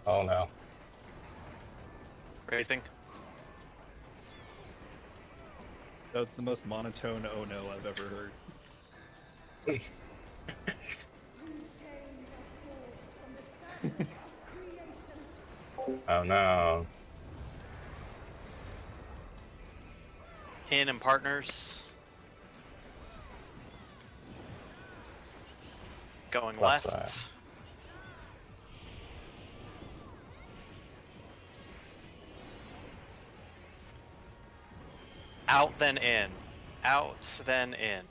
Oh no. Racing. That was the most monotone oh no I've ever heard. Oh no. In and partners. Going Left left. side. Out then in. Out then in.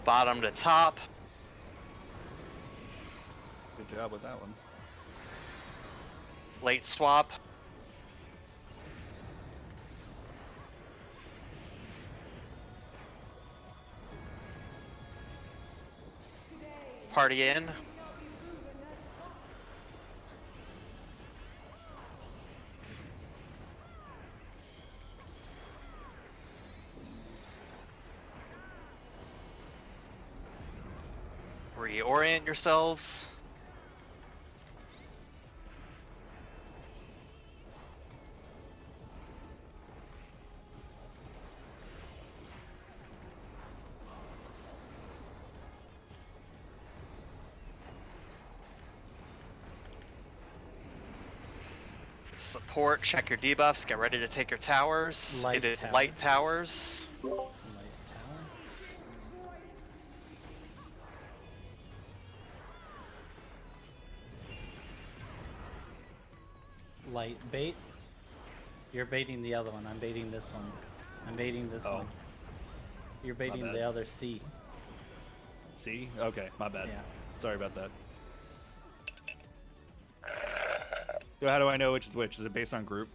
Bottom to top. Good job with that one. Late swap. Party in. Reorient yourselves. Support, check your debuffs, get ready to take your towers. Light it is tower. light towers. Light tower. Light bait. You're baiting the other one. I'm baiting this one. I'm baiting this Oh. one. You're baiting bad. the other C. See? Okay, my bad. Yeah. Sorry about that. So how do I know which is which? Is it based on group?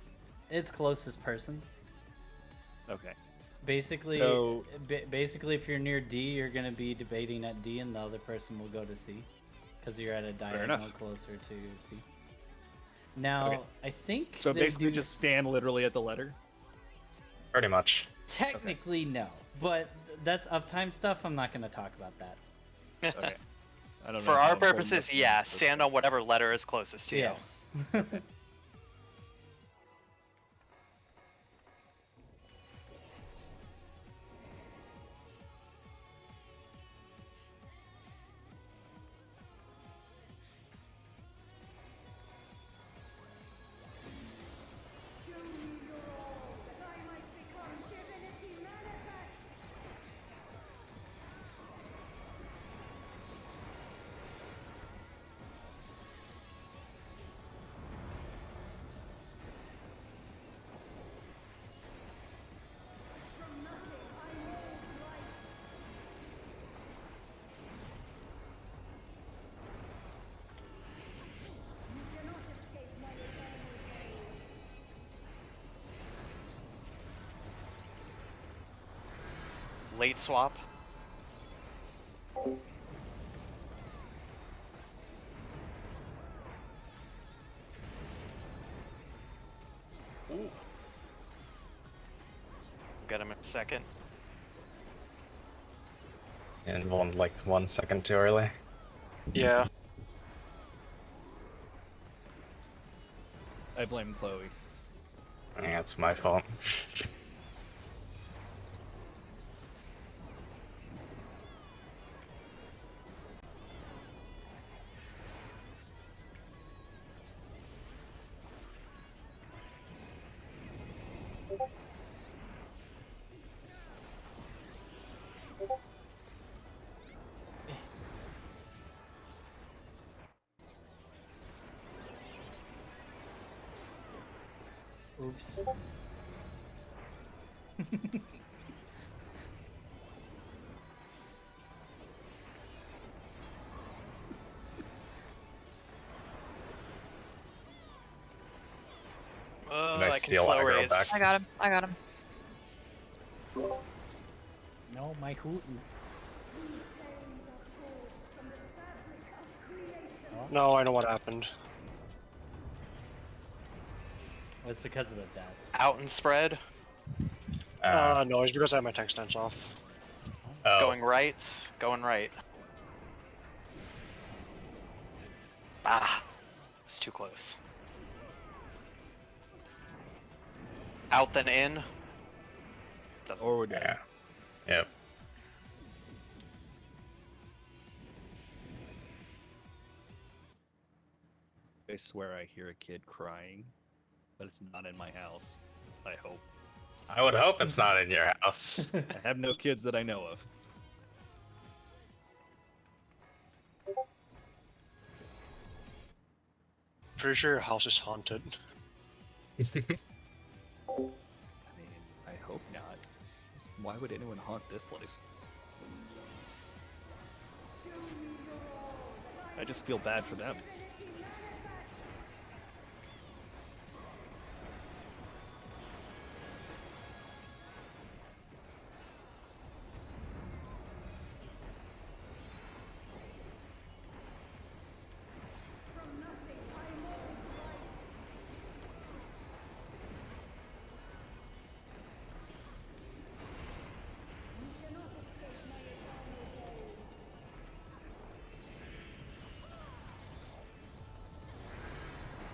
It's closest person. Okay. Basically, So- basically, if you're near D, you're gonna be debating at D, and the other person will go to C, because you're at a diagonal enough. closer to C. Now, Okay. I think So they basically do just stand literally at the letter? Pretty much. Technically, no, but that's uptime stuff. I'm not gonna talk about that. Okay. I don't know For how our important purposes, that yeah, is. stand on whatever letter is closest to you. Yes. Late swap. Ooh. Get him in a second. And like 1 second too early. Yeah. I blame Chloe. Yeah, it's my fault. Oops. Oh, Did I I can steal slow aggro raise. back? I got him. I got him. No, my hootin'. No, I know what happened. It's because of the death. Out and spread. No, it's because I have my tank stance off. Oh. Going right. Going right. Ah, it's too close. Out then in. Doesn't. Or we're dead. Yeah. Yep. I swear I hear a kid crying, but it's not in my house. I hope. I would hope it's not in your house. I have no kids that I know of. Pretty sure your house is haunted. I mean, I hope not. Why would anyone haunt this place? I just feel bad for them.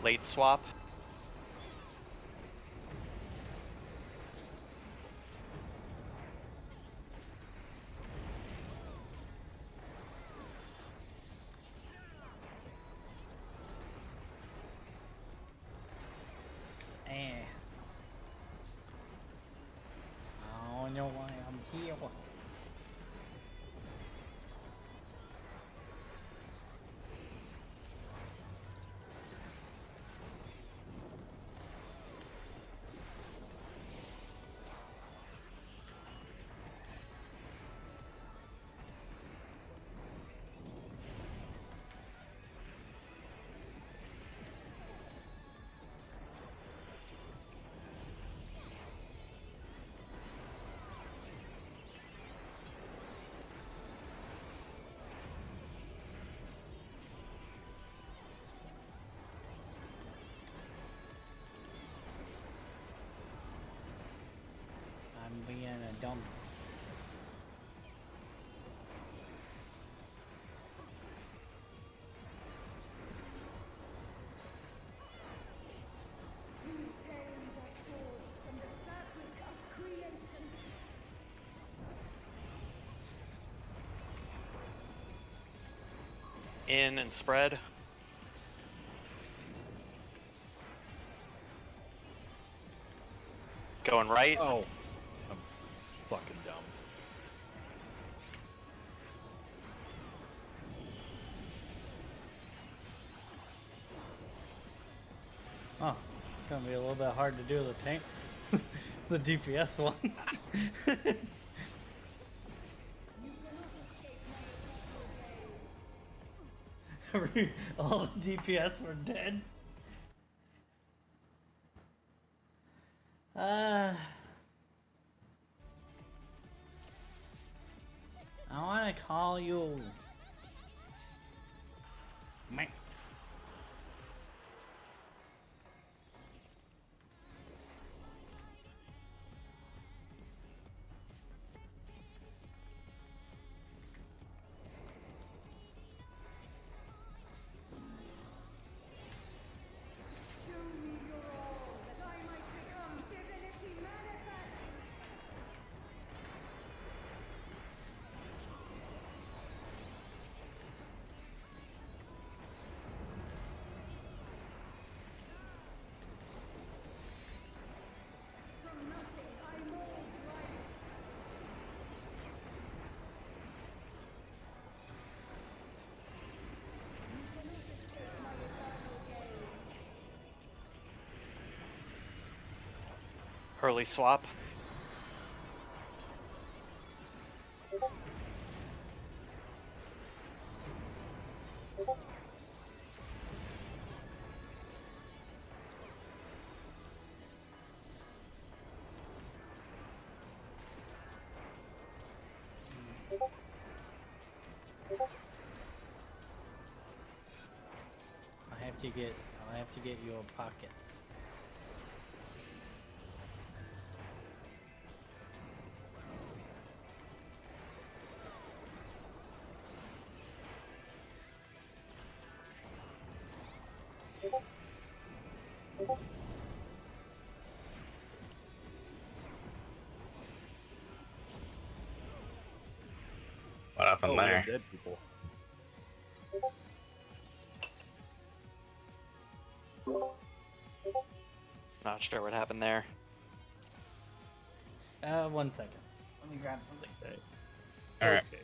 Late swap. I don't know why I'm here. I'm being a dumb. In and spread. Going right. Oh, I'm fucking dumb. Oh, it's gonna be a little bit hard to do the tank, the DPS one. All the DPS were dead. I want to call you. Meh. Hurley swap. I have to get your pocket. happened we have there? dead people. Not sure what happened there. 1 second. Let me grab something. Okay. Alright. Okay.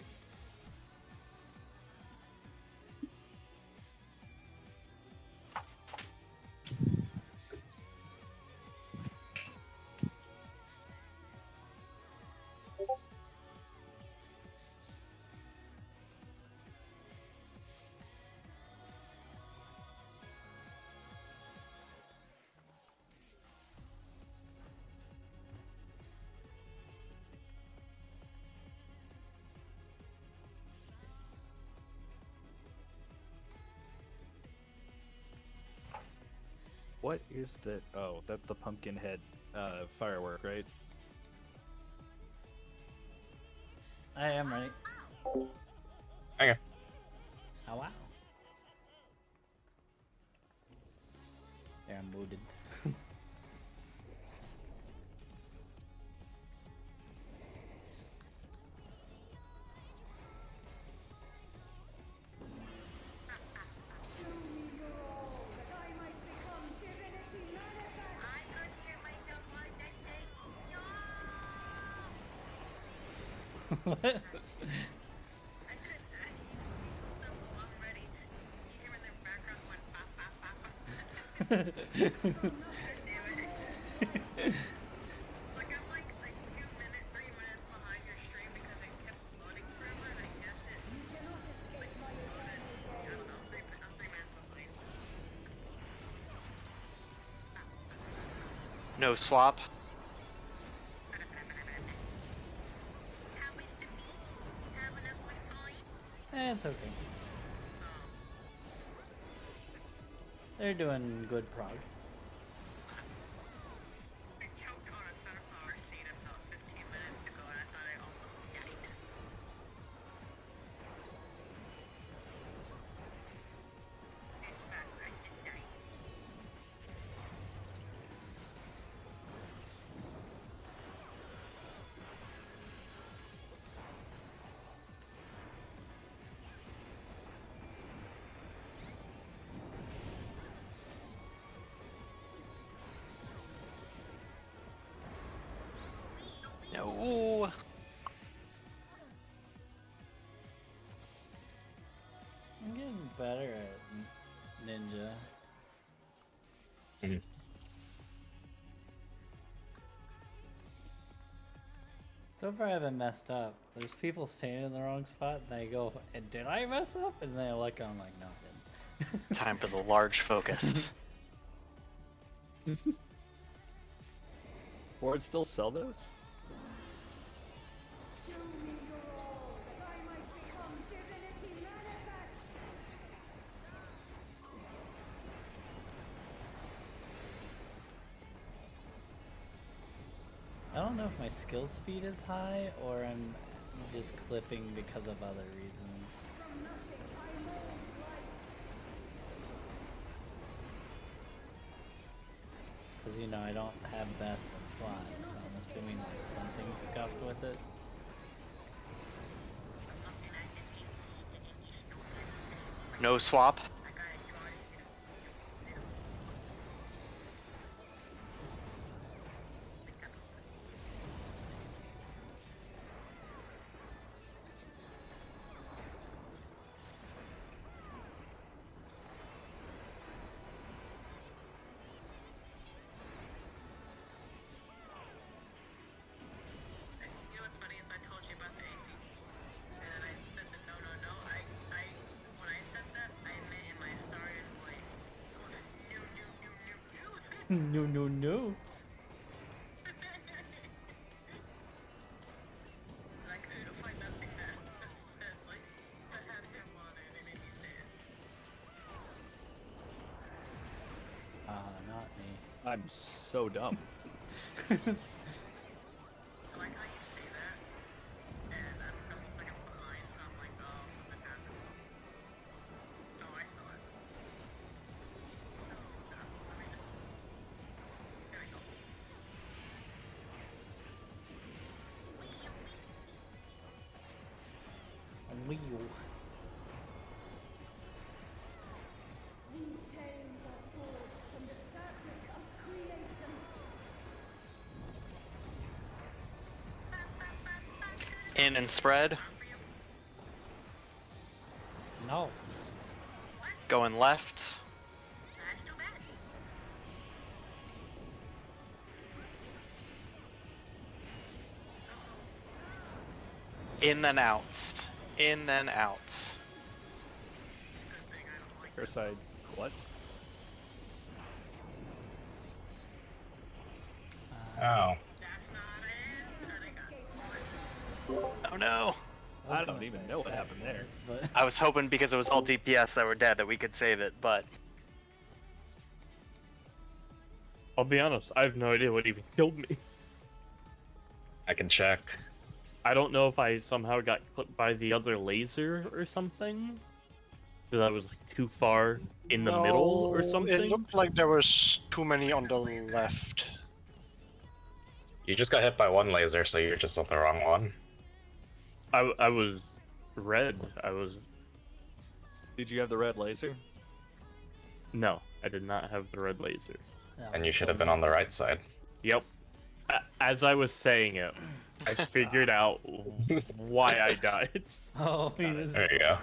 What is that? Oh, that's the pumpkin head firework, right? I am ready. Okay. Oh wow. There, I'm booted. What? No swap. It's okay. They're doing good prog. No. I'm getting better at ninja. Mhm. So far I haven't messed up. There's people standing in the wrong spot and I go, did I mess up? And then I look and I'm like, no, I didn't. Time for the large focus. Board still sell those? I don't know if my skill speed is high or I'm just clipping because of other reasons. Because, you know, I don't have best in slots, so I'm assuming like something's scuffed with it. No swap. No, no, no. Not me. I'm so dumb. Wee. In and spread. No. Going left. In then out. In then out. Air side. What? Oh. Oh no. I don't even know what happened there. But I was hoping because it was all DPS that were dead that we could save it, but I'll be honest, I have no idea what even killed me. I can check. I don't know if I somehow got clipped by the other laser or something. Because I was like too far in the middle or No, something. It looked like there was too many on the left. You just got hit by one laser, so you're just on the wrong one. I was red. Did you have the red laser? No, I did not have the red laser. And you should have been on the right side. Yep. As I was saying it, I figured out why I died. Oh, he was. There you go.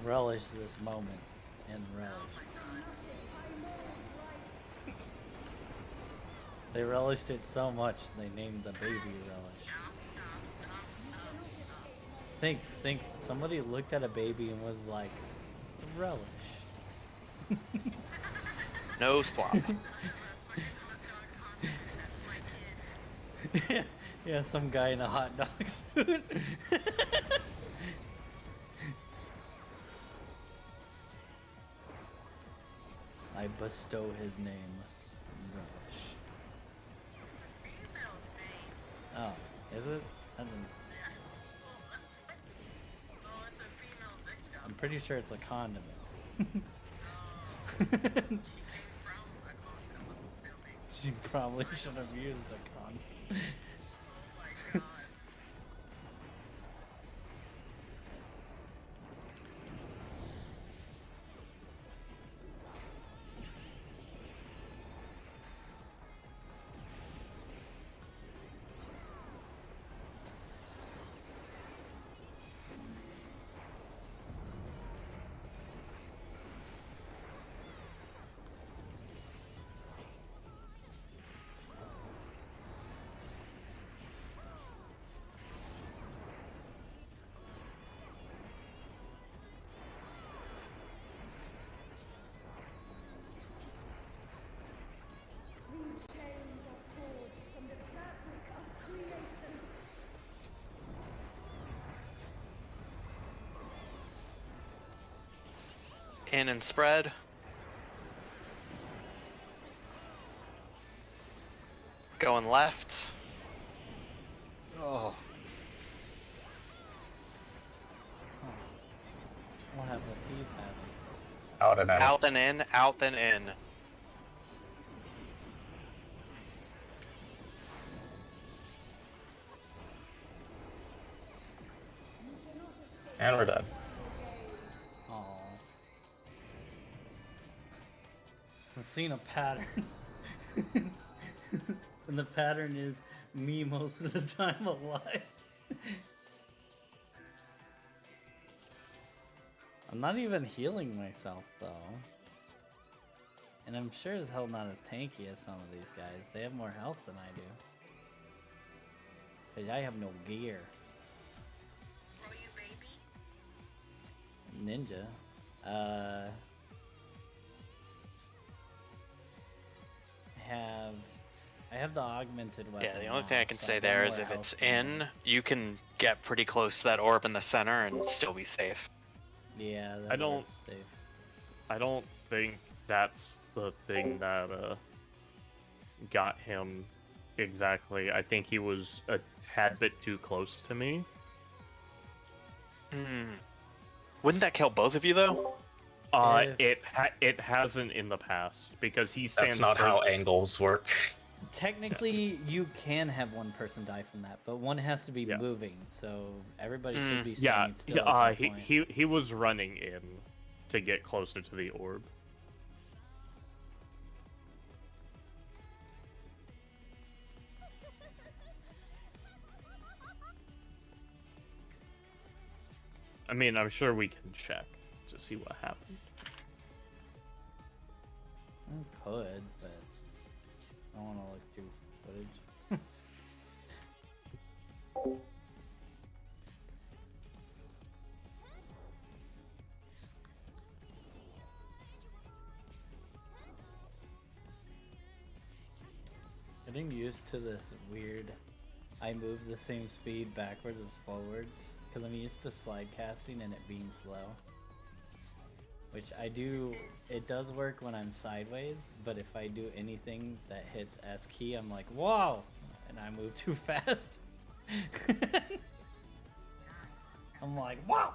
Relish this moment and relish. They relished it so much they named the baby relish. Think somebody looked at a baby and was like, relish. no swap. Yeah, some guy in a hot dog suit. I bestow his name. Relish. Oh, is it? I didn't... I'm pretty sure it's a condiment. She probably should have used a condom. In and spread. Going left. Oh. We'll have what he's having. Out and in. Out and in, out and in. And we're dead. Aww. I've seen a pattern. And the pattern is me most of the time alive. I'm not even healing myself though. And I'm sure as hell not as tanky as some of these guys. They have more health than I do. Cause I have no gear. Ninja. I have the augmented weapon. Yeah, the only now, thing I can so say got there more is if health it's than in, you can get pretty close to that orb in the center and still be safe. Yeah, I don't- orb's safe. I don't think that's the thing that got him exactly. I think he was tad bit too close to me. Wouldn't that kill both of you though? It hasn't in the past because he stands. That's not how further- angles work. Technically, you can have one person die from that, but one has to be Yeah. moving, so everybody should be Yeah, standing still. At that point. he was running in to get closer to the orb. I mean, I'm sure we can check to see what happened. I could, but I don't want to look through footage. Getting used to this weird, I move the same speed backwards as forwards, because I'm used to slide casting and it being slow. Which I do, it does work when I'm sideways, but if I do anything that hits S key, I'm like, whoa! And I move too fast. I'm like, wow!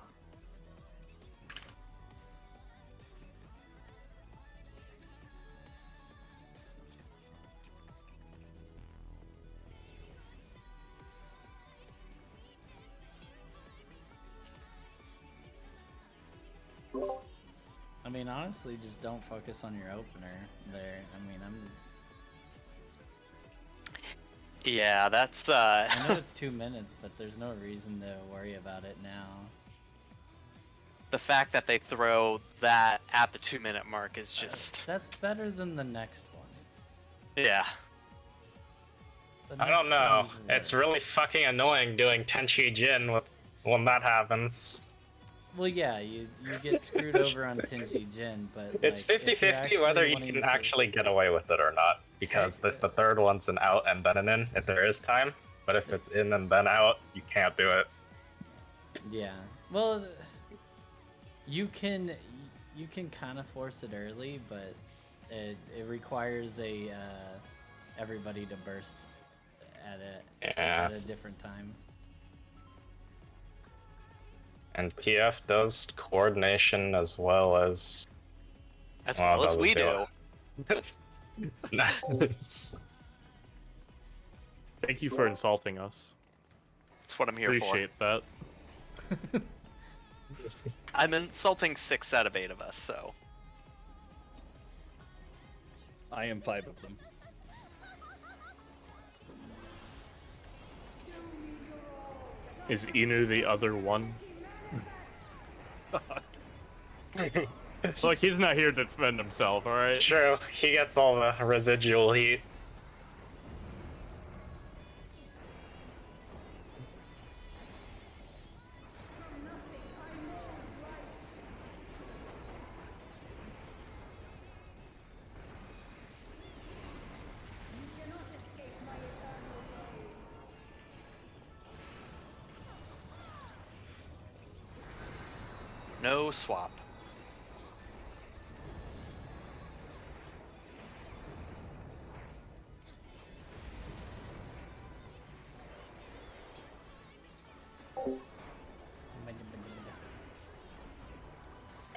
I mean, honestly, just don't focus on your opener there. I mean, Yeah, that's I know it's 2 minutes, but there's no reason to worry about it now. the fact that they throw that at the 2-minute mark is just That's better than the next one. yeah. The I don't next know. one's It's worse. really fucking annoying doing Tenchi Jin when that happens. Well, yeah, you get screwed over on Tenji Jin, but It's like, if you're 50-50 whether actually you wanting can to- actually get away with it or not. Because if the third one's an out and then an in, if there is time. But if it's in and then out, you can't do it. Yeah. Well, you can kind of force it early, but it requires everybody to burst Yeah. at a different time. And PF does coordination as well as... As Well, well as that we would do. be Nice. Thank you for insulting us. That's what I'm here Appreciate that. for. I'm insulting 6 out of 8 of us, so I am 5 of them. Is Inu the other one? Look, he's not here to defend himself, alright? True, he gets all the residual heat. no swap.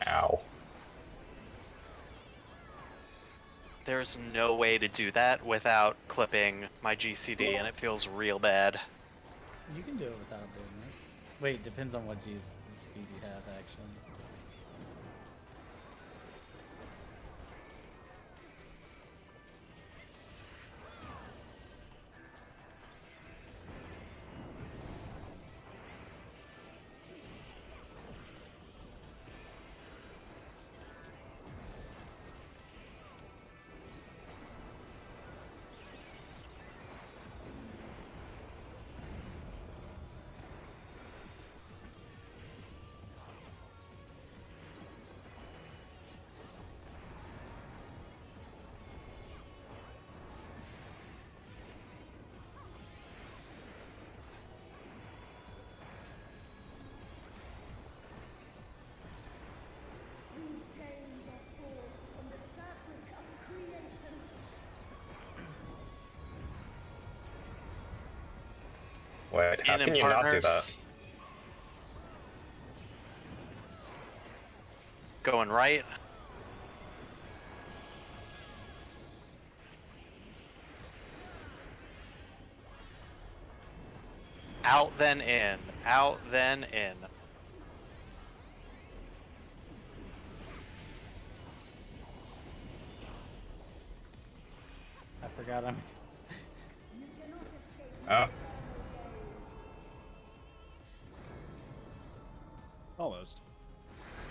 Ow. There's no way to do that without clipping my GCD, and it feels real bad. You can do it without doing it. Wait, depends on what speed you have, actually. Wait, how In can you not do that? partners. Going right. Out then in. Out then in. I forgot I'm. Oh, Almost.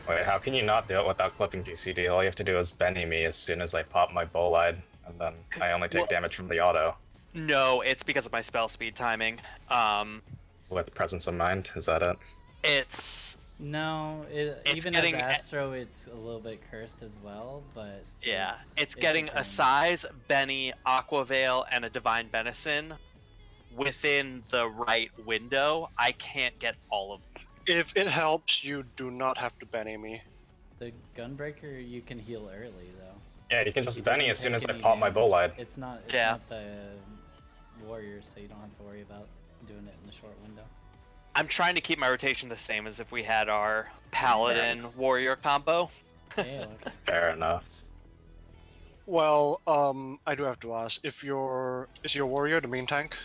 wait, how can you not do it without clipping GCD? All you have to do is Benny me as soon as I pop my bolide, and then I only take Well- damage from the auto. No, it's because of my spell speed timing. With presence of mind, is that it? It's No, It's even getting as Astro, it's a little bit cursed as well, but yeah, it's it getting a depends. size, Benny, Aquavale, and a Divine Benison within the right window. I can't get all of them. If it helps, you do not have to Benny me. The Gunbreaker you can heal early though. Yeah, you can just It Benny doesn't as soon as take I any pop my damage. bolide. It's not the warrior, so you don't have to worry about doing it in the short window. I'm trying to keep my rotation the same as if we had our Paladin Warrior combo. Hey, look. Fair enough. Well, I do have to ask, is your warrior the main tank?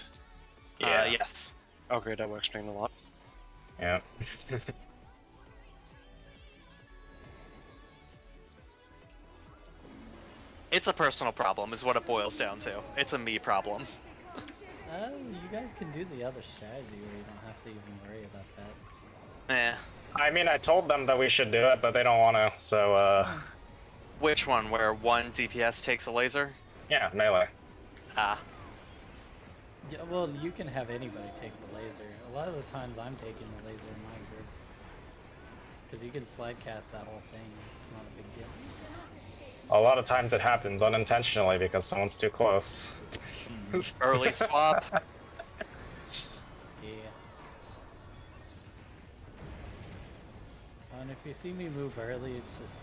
Yeah. Yes. Okay, that will explain a lot. Yeah. It's a personal problem, is what it boils down to. It's a me problem. You guys can do the other strategy where you don't have to even worry about that. Eh. I mean, I told them that we should do it, but they don't want to, so, Which one? Where one DPS takes a laser? yeah, melee. Ah. Yeah, well, you can have anybody take the laser. A lot of the times I'm taking the laser in my group. Because you can slide cast that whole thing. It's not a big deal. A lot of times it happens unintentionally because someone's too close. Early swap. Yeah. And if you see me move early, it's just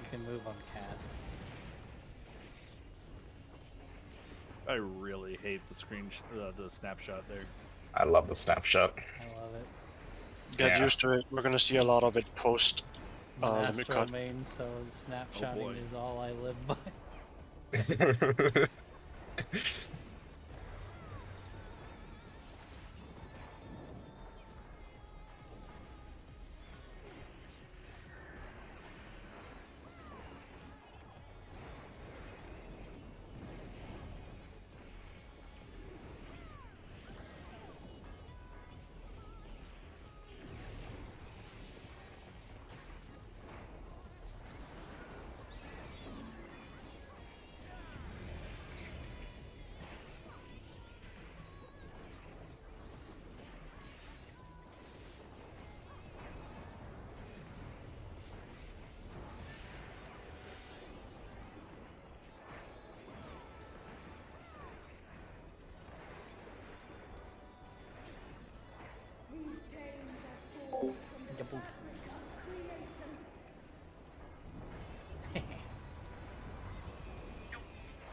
you can move on cast. I really hate the snapshot there. I love the snapshot. I love it. Get Yeah. used to it. We're gonna see a lot of it post I'm an limit Astro cut. main, so snapshotting boy. is all I live by.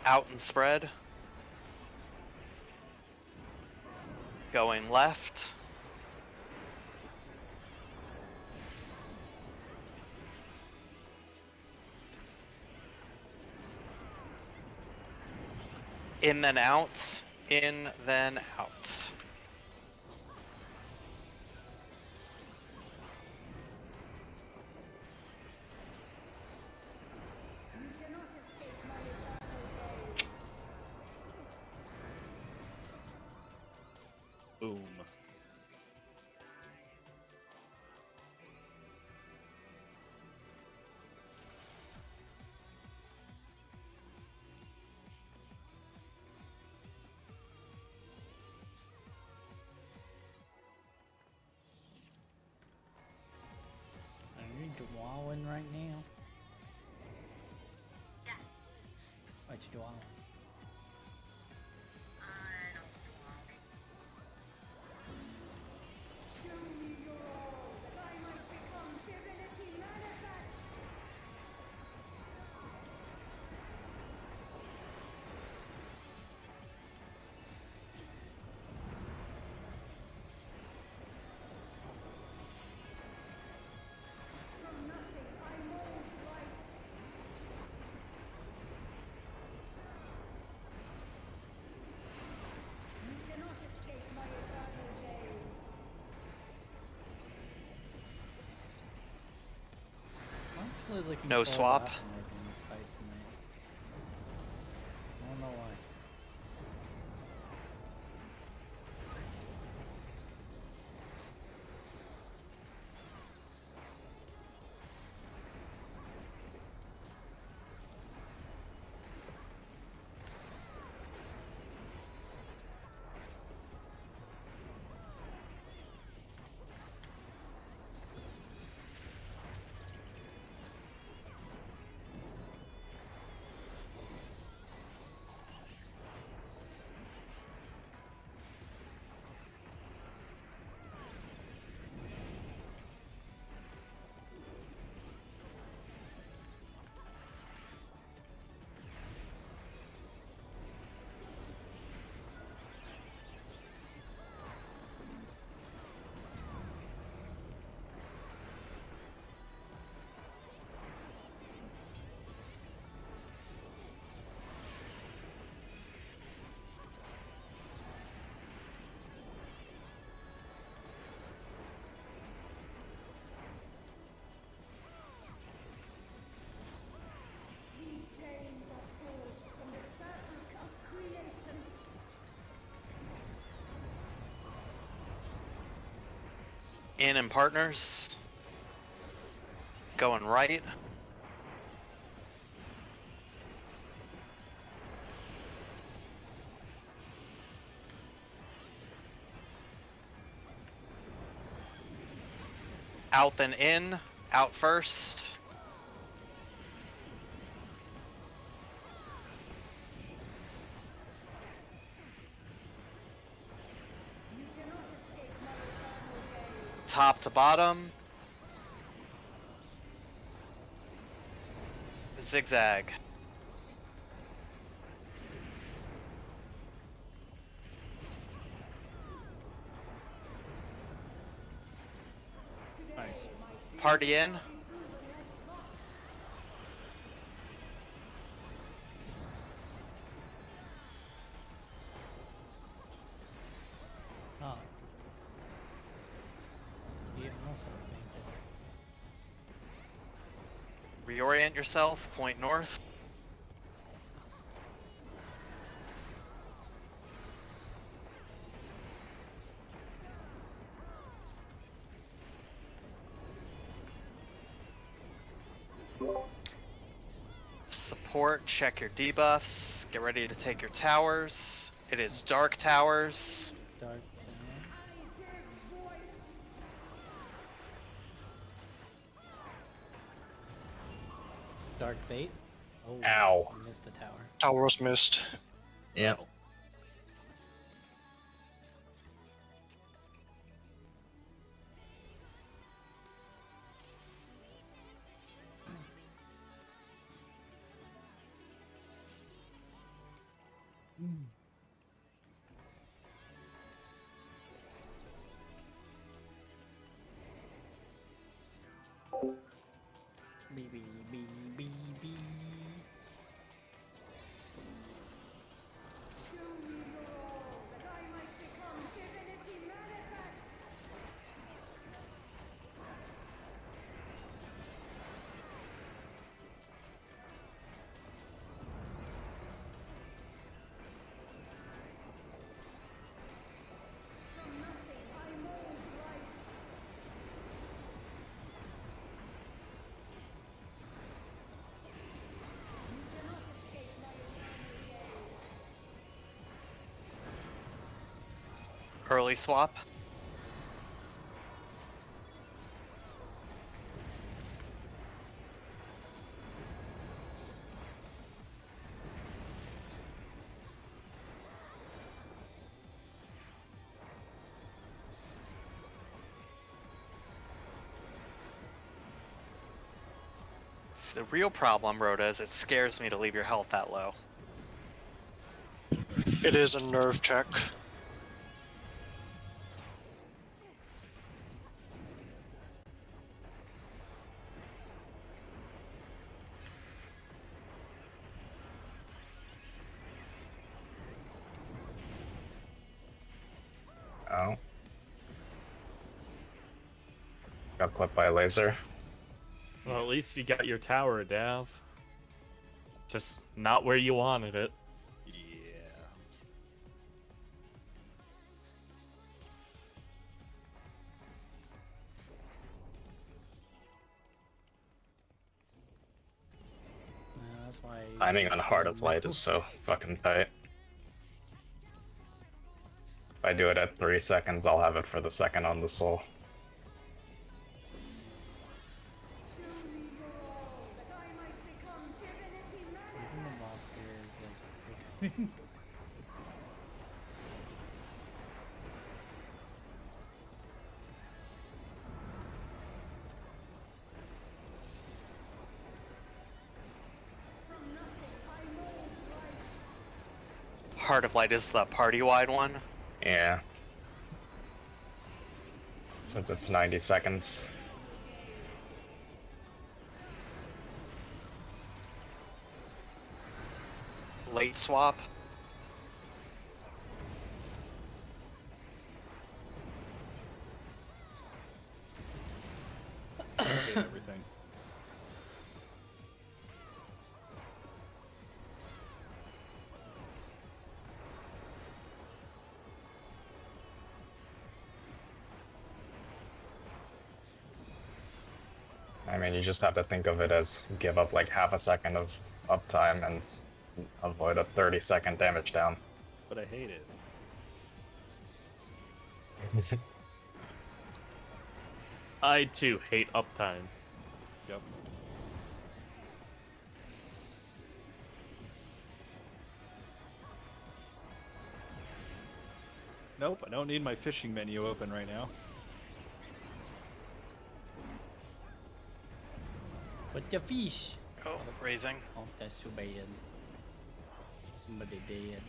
Out and spread. Going left. In then out. In then out. Boom. Are you dwelling right now? What you dwelling? No Really swap. optimizing this fight tonight. I don't know why. In and partners. Going right. Out then in. Out first. Top to bottom. Zigzag. Nice. Party in. Oh. Yeah, also painted. Reorient yourself. Point north. Support, check your debuffs. Get ready to take your towers. It is dark towers. Dark down. Dark bait. Oh, Ow. I missed the tower. Tower was missed. Yep. B B B B B. Early swap. So the real problem, Rhoda, is it scares me to leave your health that low. It is a nerve check. Oh. Got clipped by a laser. Well, at least you got your tower, Dav. Just not where you wanted it. Yeah. That's why Timing on just Heart don't of Light move. is so fucking tight. If I do it at 3 seconds, I'll have it for the second on the soul. Even the boss here is like. Heart of Light is the party-wide one. Yeah. Since it's 90 seconds. Late swap. Hate everything. I mean, you just have to think of it as give up like half a second of uptime and avoid a 30-second damage down. But I hate it. I too hate uptime. Yep. Nope, I don't need my fishing menu open right now. What the fish? Oh, raising. Oh, that's too bad. Somebody dead.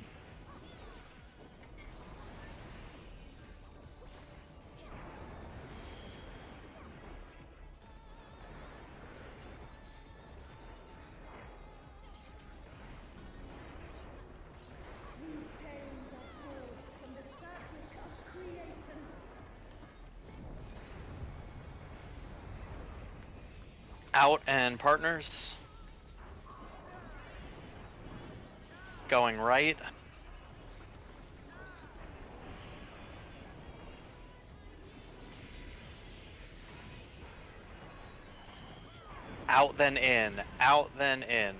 Out and partners. Going right. Out then in. Out then in.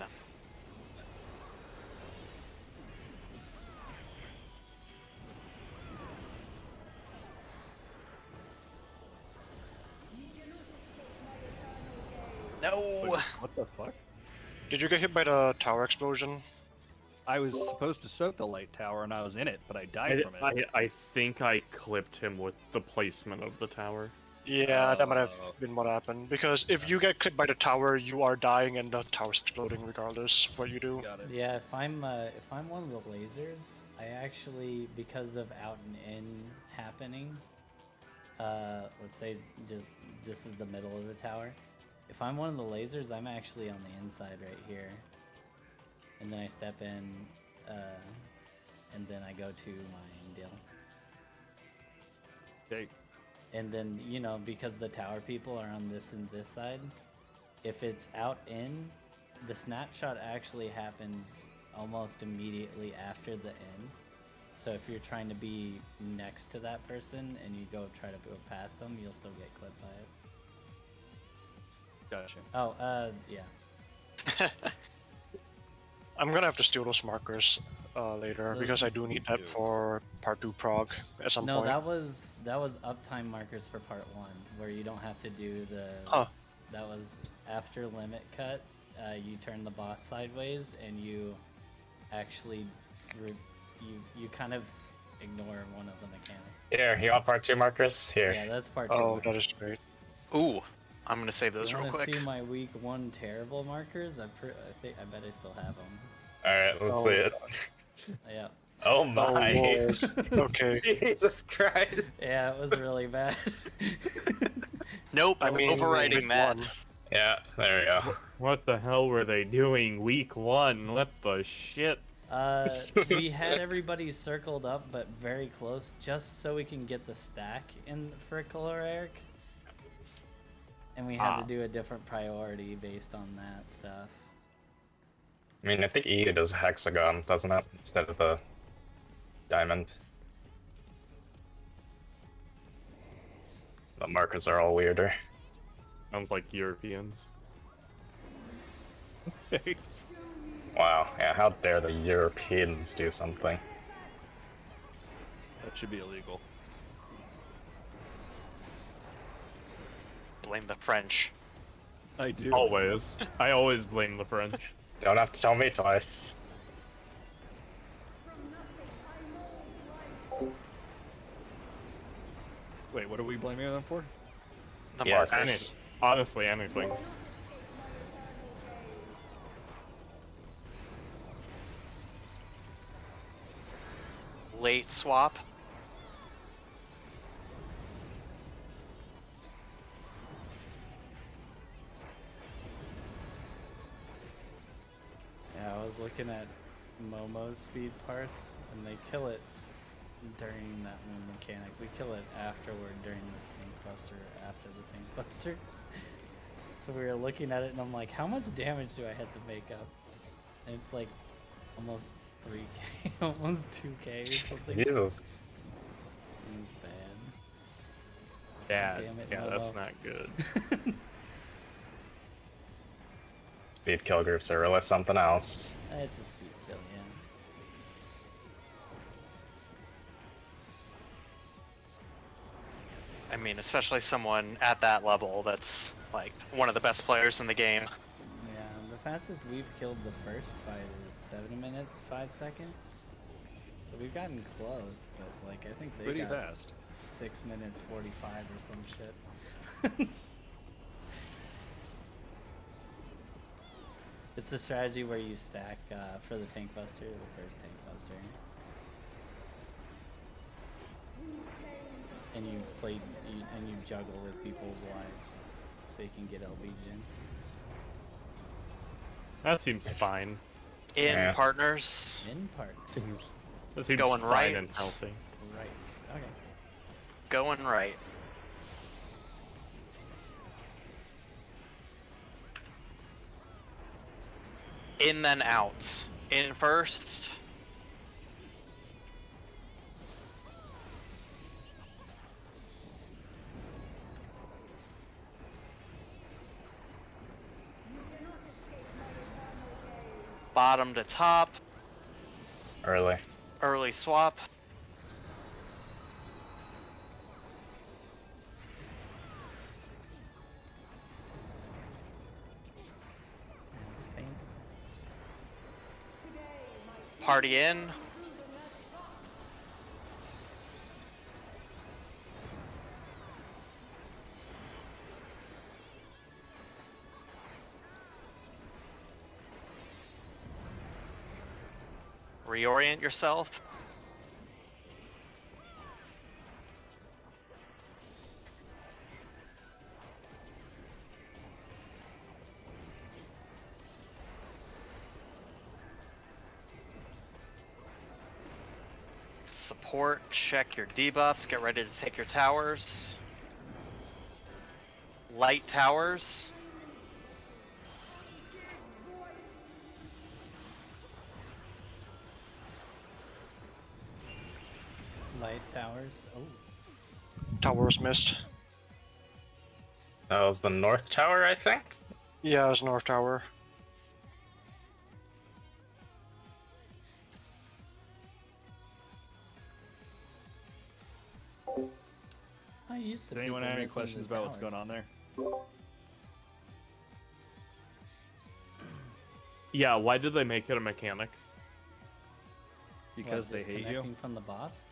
No. Wait, what the fuck? Did you get hit by the tower explosion? I was supposed to soak the light tower and I was in it, but I died from it. I think I clipped him with the placement of the tower. Yeah, that might have Oh. been what happened. Because if you get clipped by the tower, you are dying and the tower's exploding regardless of what you do. Got it. Yeah, if I'm one of the lasers, I actually, because of out and in happening, let's say just this is the middle of the tower. If I'm one of the lasers, I'm actually on the inside right here, and then I step in, and then I go to my deal. Okay. And then, you know, because the tower people are on this and this side, if it's out in, the snapshot actually happens almost immediately after the in. So if you're trying to be next to that person and you go try to go past them, you'll still get clipped by it. Gotcha. Oh, yeah. I'm gonna have to steal those markers later Those- because I do need that for part 2 prog at some No, point. that was uptime markers for part 1, where you don't have to do the. Huh. That was after limit cut. You turn the boss sideways, and you actually you kind of ignore one of the mechanics. Here, you want part 2 markers? Here. Yeah, that's part 2. Oh, that is great. Ooh. I'm gonna save those You real wanna quick. see my week 1 terrible markers? I bet I still have them. Alright, let's Oh. see it. Yeah. Oh Oh, my. whoa. Okay. Jesus Christ. Yeah, it was really bad. Nope, I I'm mean, overriding week that. 1. Yeah, there we go. What the hell were they doing week 1? What the shit? We had everybody circled up, but very close, just so we can get the stack in for Caloric. And we had to do a different priority based on that stuff. I mean, I think E does hexagon, doesn't it? Instead of the diamond. The markers are all weirder. Sounds like Europeans. Wow, yeah, how dare the Europeans do something? That should be illegal. Blame the French. I do. Always. I always blame the French. Don't have to tell me twice. Wait, what are we blaming them for? The Yes. markers. Honestly, anything. Late swap. Yeah, I was looking at Momo's speed parse, and they kill it during that one mechanic. We kill it afterward during the tank buster, after the tank buster. So we were looking at it, and I'm like, how much damage do I have to make up? And it's like almost 3k, almost 2k or something. Ew. It's bad. Bad. Damn it, Yeah, that's Momo. not good. Speed kill groups are really something else. It's a speed kill, yeah. I mean, especially someone at that level that's like one of the best players in the game. Yeah, the fastest we've killed the first fight is 7 minutes, 5 seconds. So we've gotten close, but like I think they Pretty got fast. 6 minutes 45 or some shit. It's the strategy where you stack for the tank buster, the first tank buster. And you and you juggle with people's lives so you can get LB gen. That seems fine. In Yeah. partners. In part. That seems Going fine right. and healthy. Right. Okay. Going right. In then out. In first. Bottom to top. Early. Early swap. Faint. Party in. Reorient yourself. Support, check your debuffs, get ready to take your towers. Light towers. Light towers. Oh. Towers missed. That was the north tower, I think? Yeah, it's North Tower. I used to. Does anyone people have any missing questions the about what's towers. going on there? Yeah, why did they make it a mechanic? Because What, they hate you? disconnecting from the boss?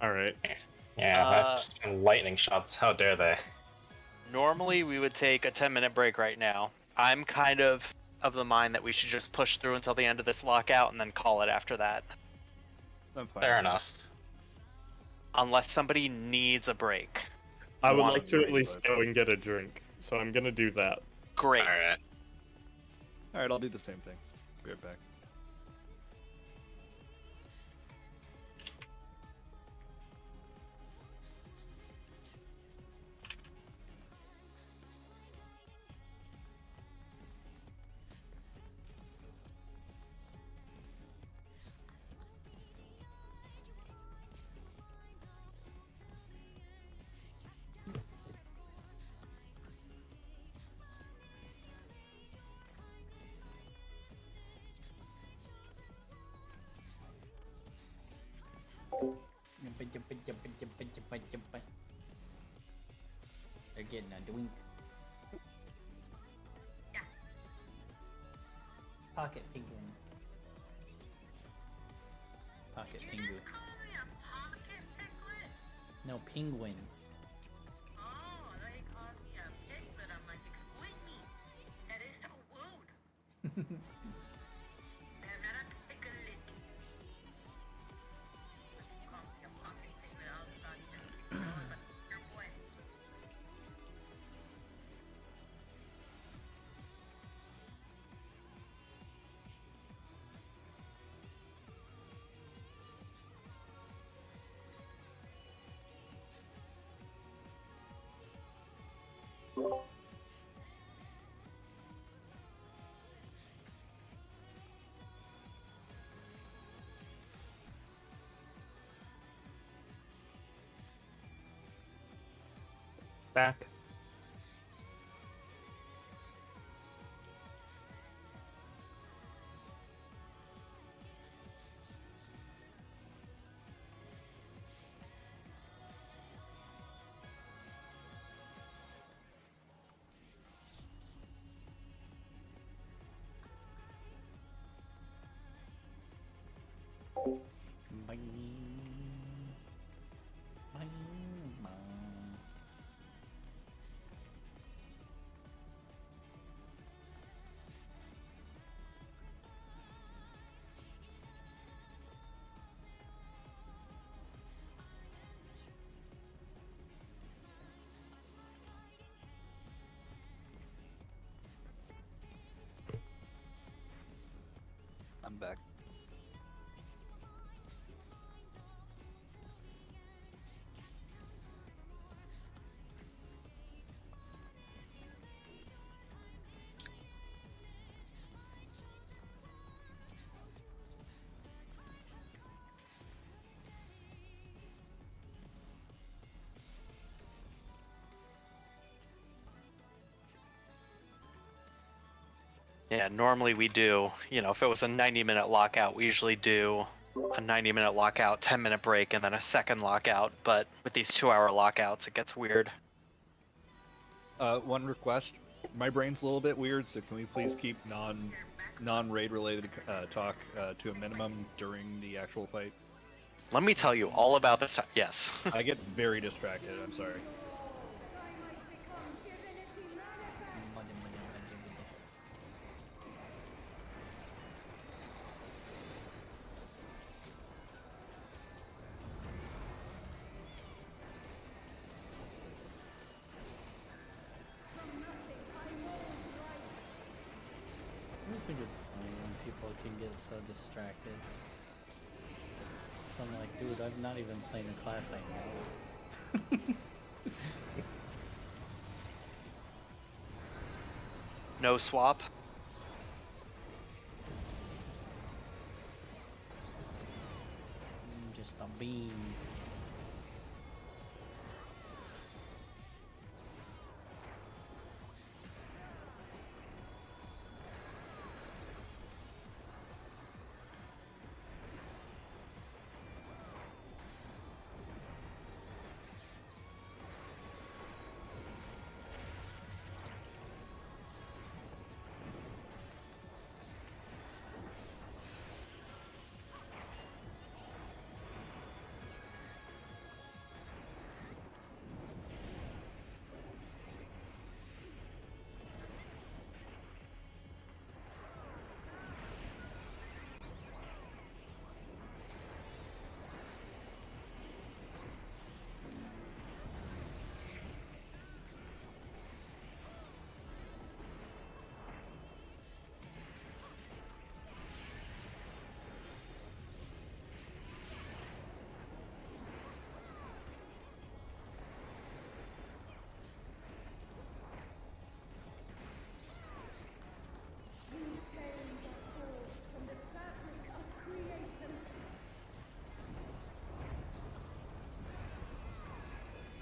Alright. Yeah, I've just been lightning shots. How dare they? Normally we would take a 10-minute break right now. I'm kind of the mind that we should just push through until the end of this lockout and then call it after that. I'm fine. Fair enough. Unless somebody needs a break. I would Wanna like to at drink, least but- go and get a drink, so I'm gonna do that. Great. Alright. Alright, I'll do the same thing. Be right back. They're getting a doink. Pocket penguins. Pocket penguin. No, penguin. Back. Bing. Bing, bong. I'm back. Yeah, normally we do, if it was a 90-minute lockout, we usually do a 90-minute lockout, 10-minute break, and then a second lockout. But with these 2-hour lockouts, it gets weird. One request. My brain's a little bit weird, so can we please keep non-raid related talk to a minimum during the actual fight? Let me tell you all about this time. Yes. I get very distracted. I'm sorry. I just think it's funny when people can get so distracted. So I'm like, dude, I'm not even playing a class I know. No swap. Just a beam.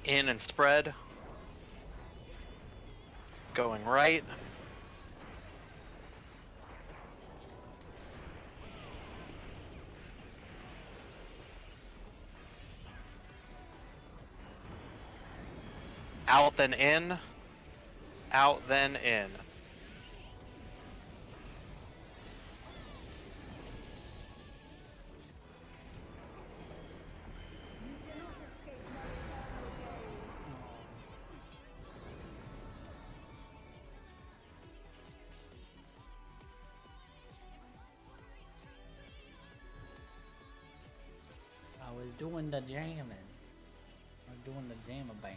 In and spread. Going right. Out then in. Out then in. I was doing the jamming. I was doing the jam-a-bam.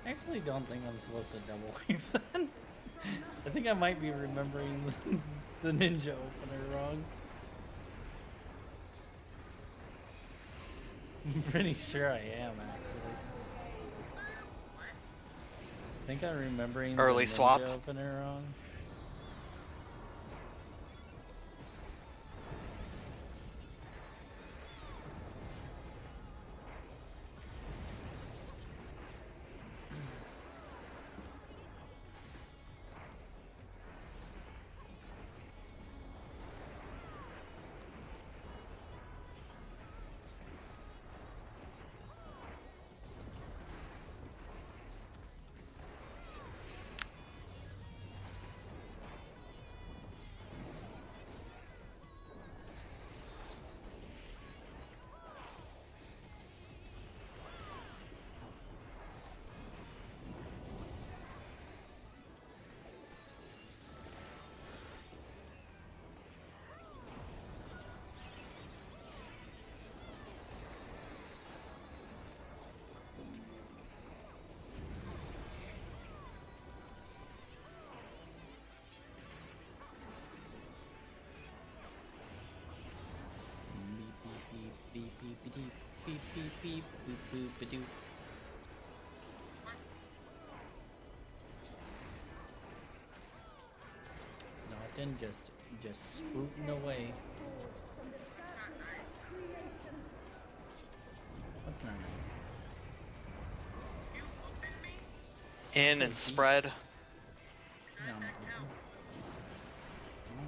I actually don't think I'm supposed to double wave then. I think I might be remembering the ninja opener wrong. I'm pretty sure I am actually. I think I'm remembering Early the ninja swap. opener wrong. Beep beep beep beep beep beep beep boop boop ba-doop. No, it didn't just swooting away. That's not nice. In and spread. No, I don't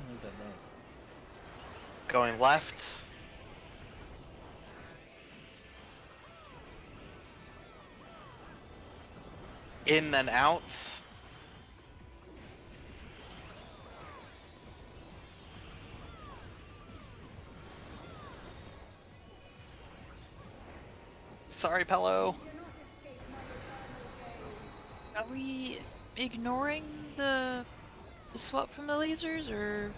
think that does. Going left. In then out. Sorry, Pello. Are we ignoring the swap from the lasers, or?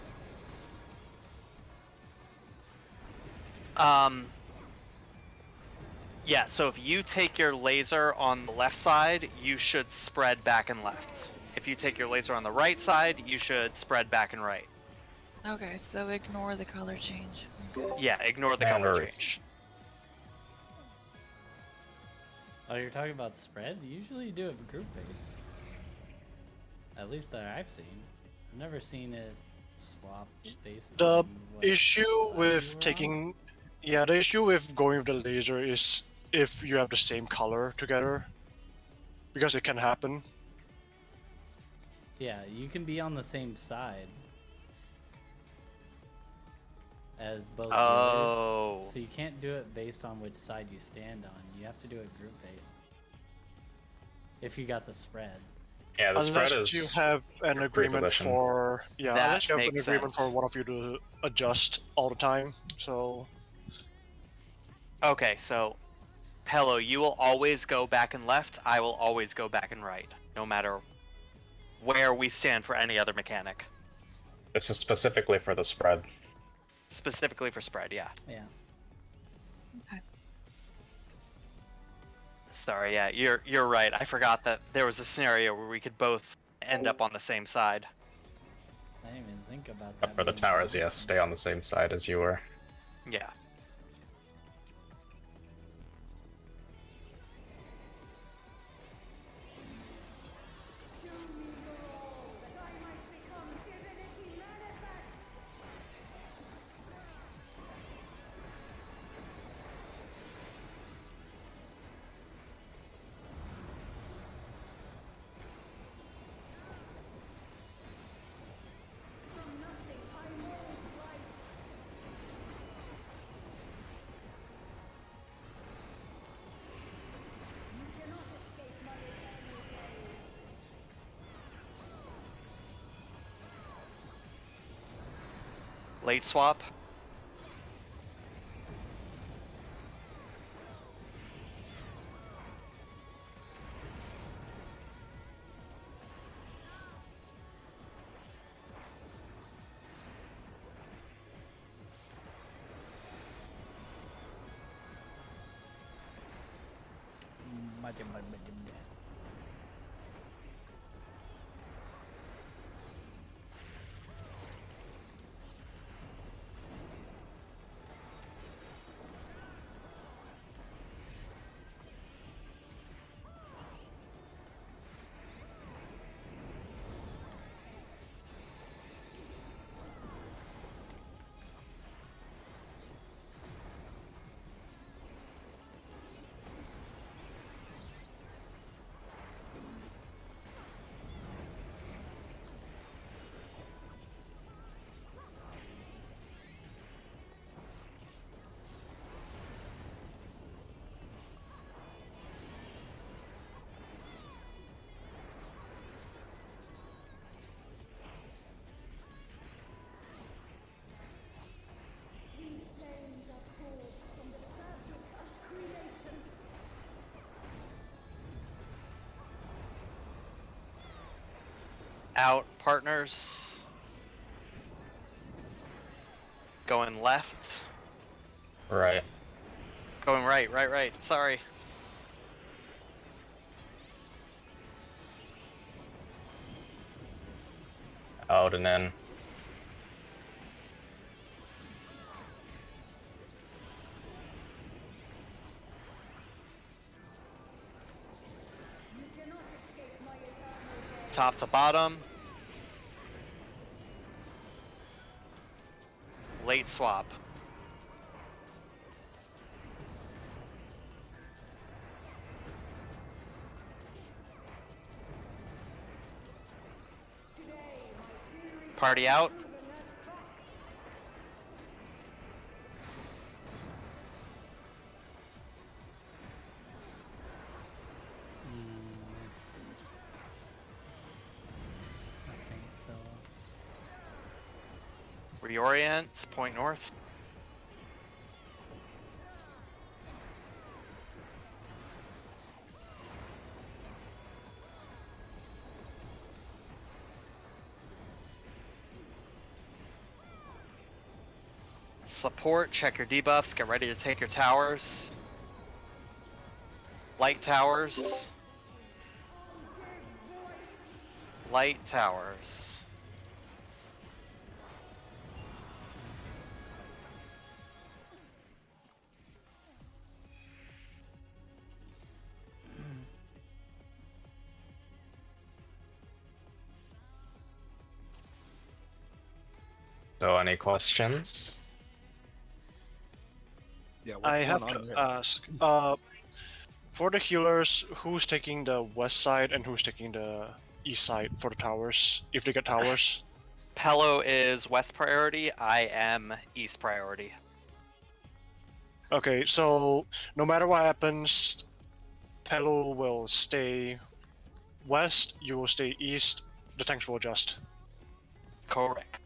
Yeah, so if you take your laser on the left side, you should spread back and left. If you take your laser on the right side, you should spread back and right. Okay, so ignore the color change. Yeah, ignore the And color reverse. change. Oh, you're talking about spread? Usually you do it group based. At least that I've seen. I've never seen it swap based The on what issue side you with were on. taking, yeah, the issue with going with the laser is if you have the same color together, because it can happen. Yeah, you can be on the same side as both Oh. viewers. So you can't do it based on which side you stand on. You have to do it group based. If you got the spread. Yeah, the Unless spread is you have an agreement position. for, yeah, That unless you have an makes agreement for sense. one of you to adjust all the time. So Okay, so Pello, you will always go back and left. I will always go back and right, no matter where we stand for any other mechanic. This is specifically for the spread. Specifically for spread, yeah. Yeah. Okay. Sorry, yeah, you're right. I forgot that there was a scenario where we could both end up on the same side. I didn't even think think about But that. for the being towers, wrong. yes, stay on the same side as you were. Yeah. Late swap. Out, partners. Going left. Right. Going right, right. Sorry. Out and in. Top to bottom. Late swap. Party out. I think so. Reorient. Point north. Support, check your debuffs, get ready to take your towers. Light towers. Light towers. So, any questions? Yeah, what's I going have on to there? ask, for the healers, who's taking the west side and who's taking the east side for the towers, if they get towers? Pello is west priority, I am east priority. Okay, so no matter what happens, Pelo will stay west, you will stay east, the tanks will adjust. Correct.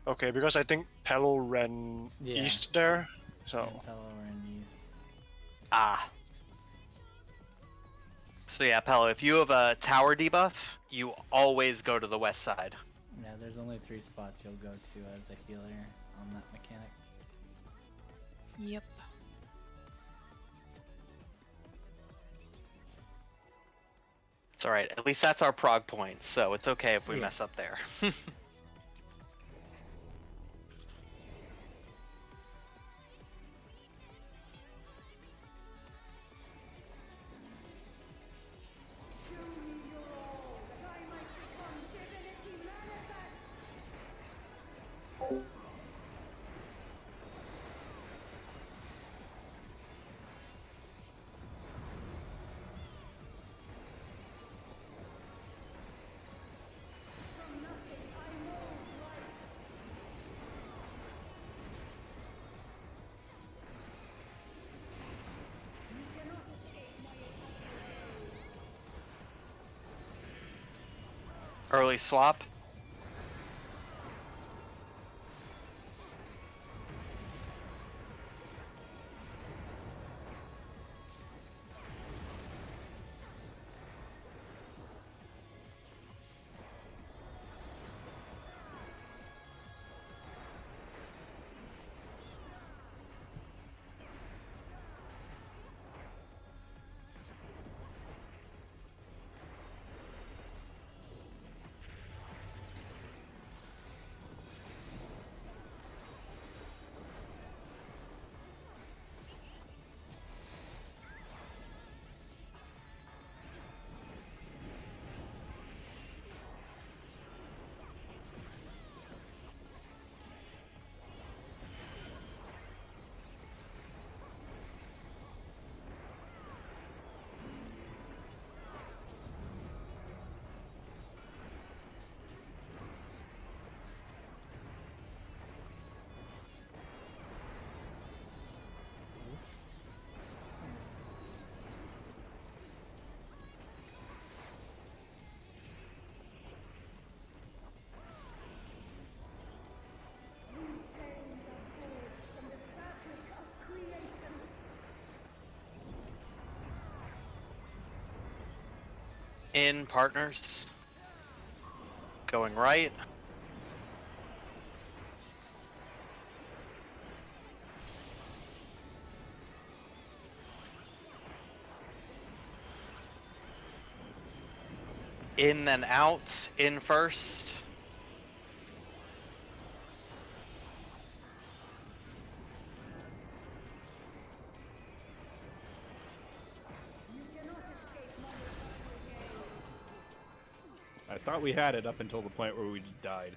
Okay, because I think Pelo ran Yeah. east there, so... And fellow in east. Ah. So yeah, Pello, if you have a tower debuff, you always go to the west side. Yeah, there's only 3 spots you'll go to as a healer on that mechanic. Yep. It's alright, at least that's our prog point, so it's okay if we Yeah. mess up there. Early swap. In partners. Going right. In then out. In first. I thought we had it up until the point where we just died.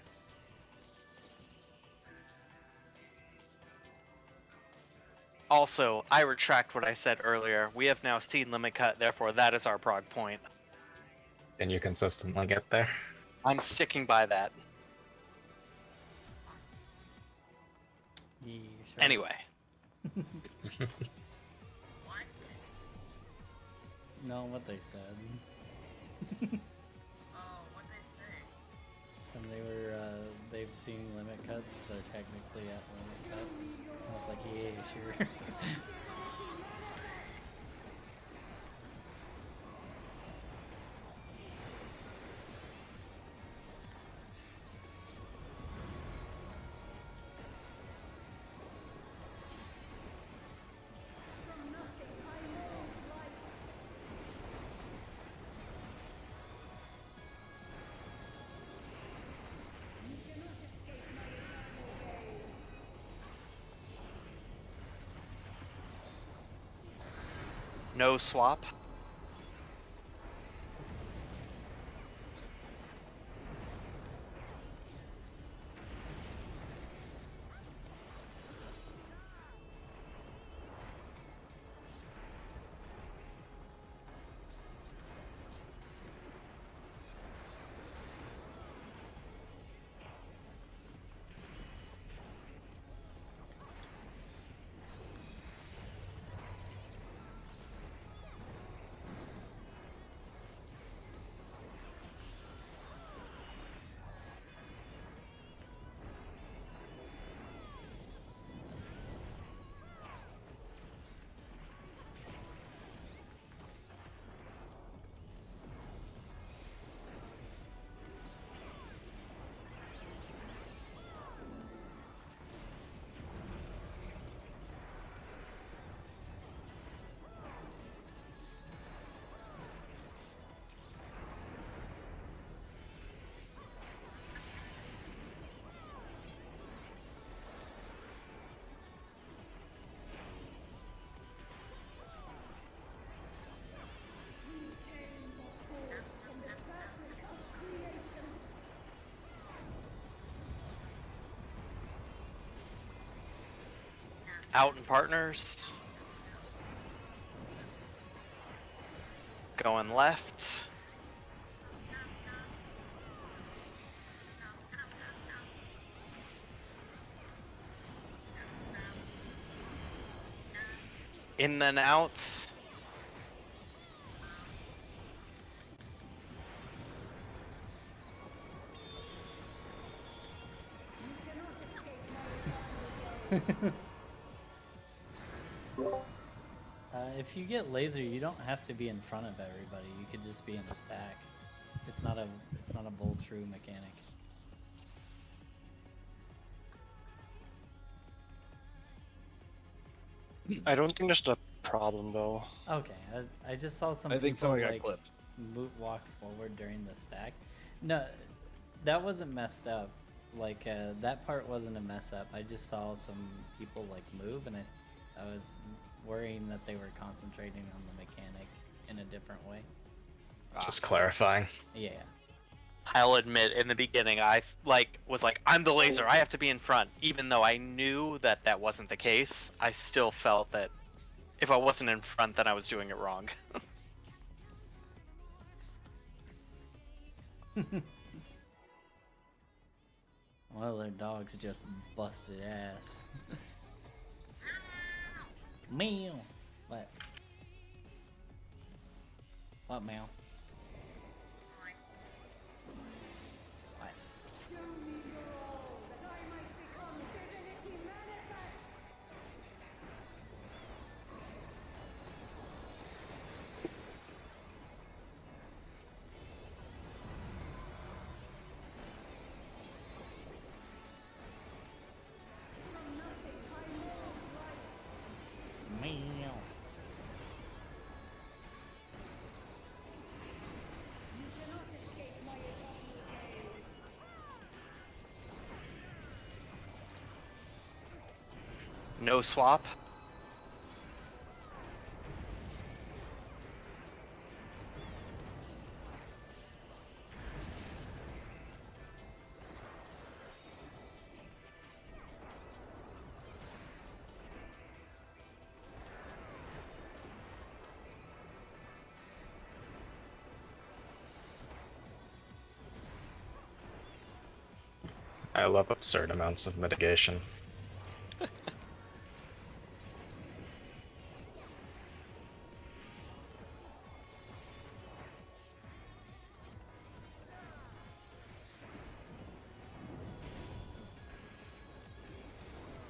Also, I retract what I said earlier. We have now seen limit cut, therefore that is our prog point. Can you consistently get there? I'm sticking by that. Yeah, sure. Anyway, No, what they said. So they've seen limit cuts, they're technically at limit cut. I was like, yeah, sure. no swap. Out in partners. Going left. In then out. If you get laser, you don't have to be in front of everybody. You could just be in the stack. It's not a bull true mechanic. I don't think that's the problem though. Okay, I just saw some I think people someone got like clipped. walk forward during the stack. No, that wasn't messed up. Like that part wasn't a mess up. I just saw some people like move, and I was worrying that they were concentrating on the mechanic in a different way. Just clarifying. Yeah. I'll admit, in the beginning, I was like, I'm the laser. I have to be in front, even though I knew that that wasn't the case. I still felt that if I wasn't in front, then I was doing it wrong. Well, their dogs just busted ass. Meow. What? What, meow? What? Meow. No swap. I love absurd amounts of mitigation.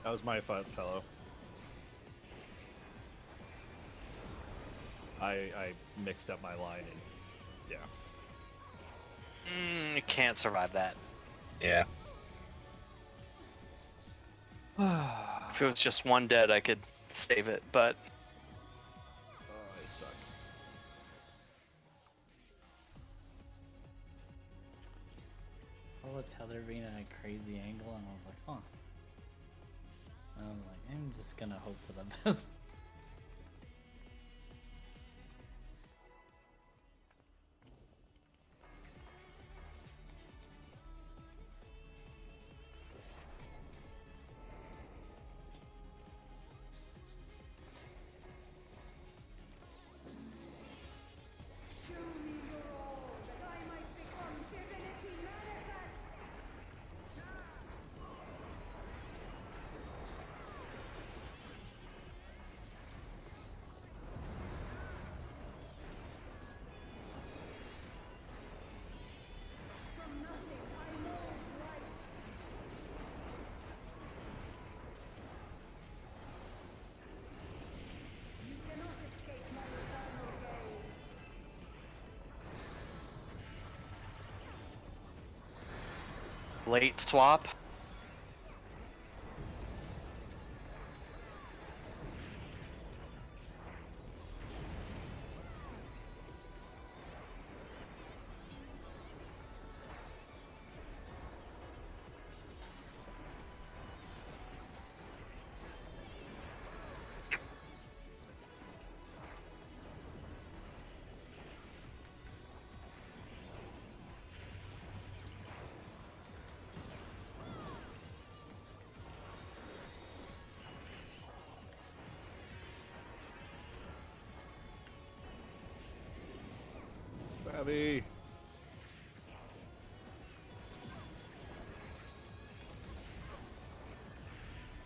That was my fault, fellow. I mixed up my line and yeah. Can't survive that. Yeah. If it was just one dead, I could save it, but Oh, I suck. Saw the tether being at a crazy angle, and I was like, huh. And I was like, I'm just gonna hope for the best. late swap. Babby.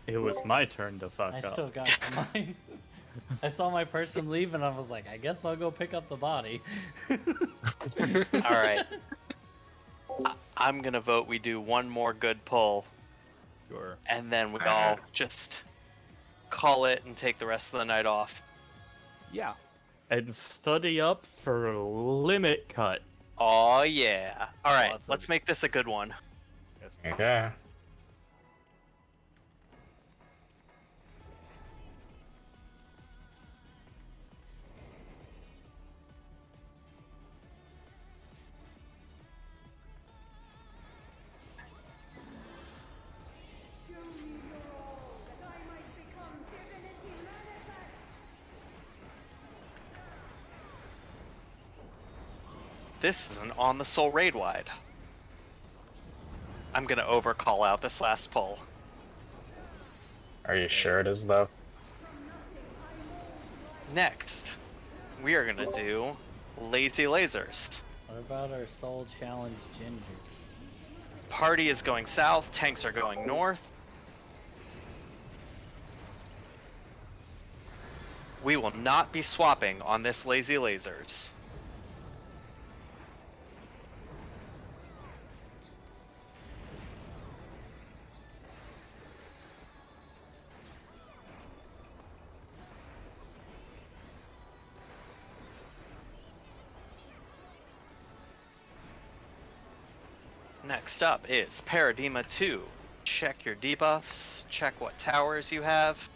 It was my turn to fuck I up. still got mine. I saw my person leave, and I was like, I guess I'll go pick up the body. All right. I'm gonna vote we do one more good pull Sure. and then we all just call it and take the rest of the night off. Yeah. And study up for limit cut. Oh yeah. All right, Lots of let's it. make this a good one. Yes. Okay. This is an on the soul raid wide. I'm gonna over call out this last pull. Are you sure it is though? Next, we are gonna do lazy lasers. What about our soul challenge gingers? Party is going south, tanks are going north. We will not be swapping on this lazy lasers. Next up is Paradigma 2. Check your debuffs, check what towers you have.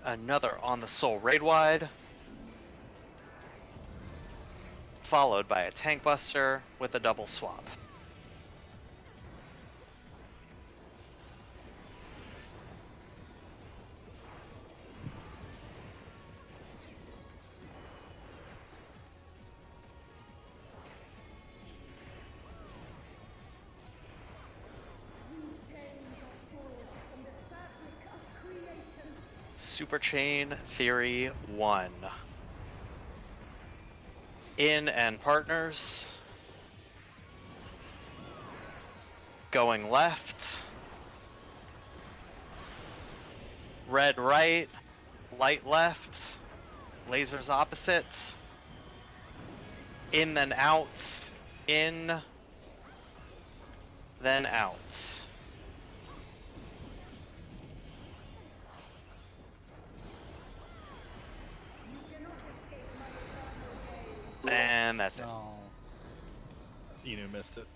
Another on the soul raid wide. Followed by a tank buster with a double swap. Super Chain Theory 1. In and partners. Going left. Red right. Light left. Lasers opposite. In then out. In. Then out. And that's it. Oh, Inu missed it.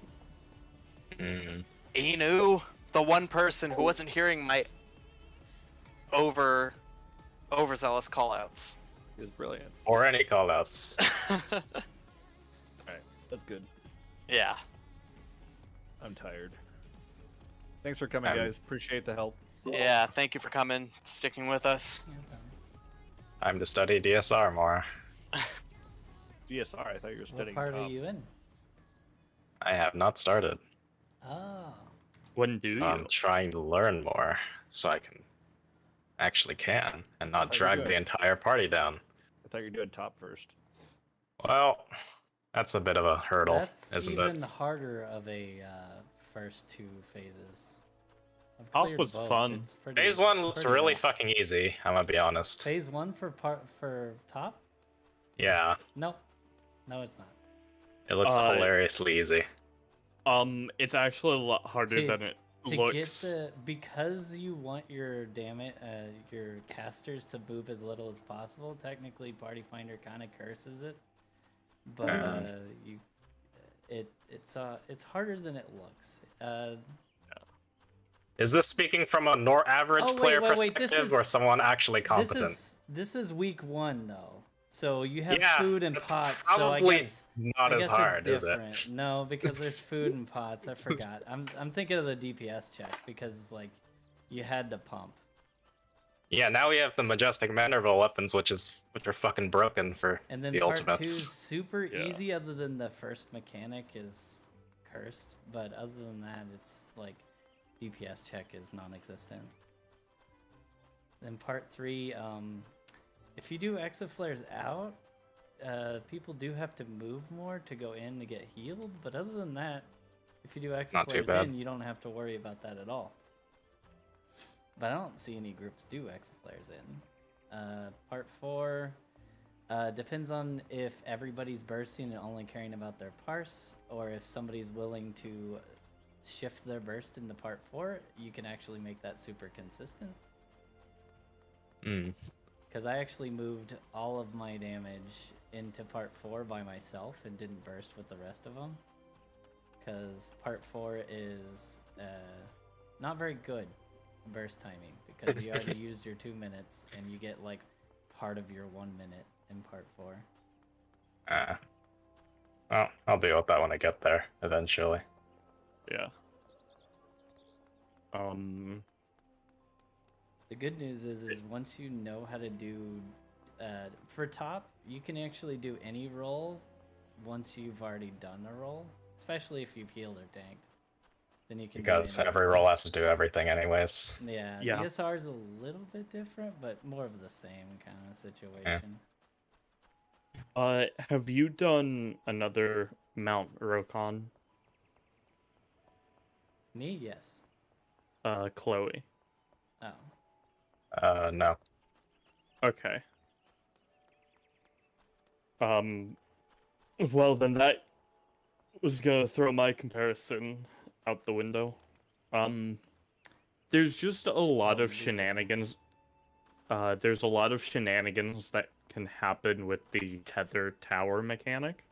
Mm. Inu, the one person who wasn't hearing my overzealous callouts. He was brilliant. Or any callouts. Alright, that's good. Yeah. I'm tired. Thanks for coming, I'm- guys. Appreciate the help. Yeah, thank you for coming, sticking with us. yeah, Time to study DSR more. DSR, I thought you were what studying part top. are you in? I have not started. Oh, When do you? I'm trying to learn more so I can and not How you drag doing? the entire party down. I thought you were doing top first. Well, that's a bit of a hurdle, that's isn't even it? harder of a first two phases. I've Top cleared was both. fun. It's pretty, Phase 1 it's looks pretty really rough. fucking easy, I'm gonna be honest. Phase 1 for top? Yeah, Nope. No, it's not. it looks hilariously easy. It's actually a lot harder To- than it To looks. get the because you want your your casters to move as little as possible. Technically, Party Finder kind of curses it, but it's harder than it looks. Is this speaking from a average Oh, wait, player wait, wait, this perspective is- or someone actually competent? This is week 1 though, so you have Yeah, food and that's pots. So I probably guess not I as guess hard, it's is it? different. No, because there's food and pots. I forgot. I'm thinking of the DPS check because like you had to pump. Yeah, now we have the Majestic Manderville weapons, which are fucking broken for And then the part ultimates. 2 is super Yeah. easy, other than the first mechanic is cursed. But other than that, it's like DPS check is non-existent. Then part 3, if you do exoflares out, people do have to move more to go in to get healed, but other than that, if you do X Not too flares bad. in, you don't have to worry about that at all. But I don't see any groups do X flares in. Part 4 depends on if everybody's bursting and only caring about their parse, or if somebody's willing to shift their burst into part 4, you can actually make that super consistent. Mm. Because I actually moved all of my damage into part 4 by myself and didn't burst with the rest of them. Because part 4 is not very good burst timing, because you already used your 2 minutes and you get like part of your 1 minute in part 4. Well, I'll deal with that when I get there eventually. Yeah. The good news is once you know how to do, for top, you can actually do any roll once you've already done a roll, especially if you've healed or tanked. Then you can Because do any every roll has to do everything anyways. Yeah, Yeah. DSR is a little bit different, but more of the same kind of situation. Have you done another Mount Rokon? Me, yes. Chloe. Oh. No. Okay. Well then that was gonna throw my comparison out the window. There's just a lot of shenanigans. There's a lot of shenanigans that can happen with the tether tower mechanic.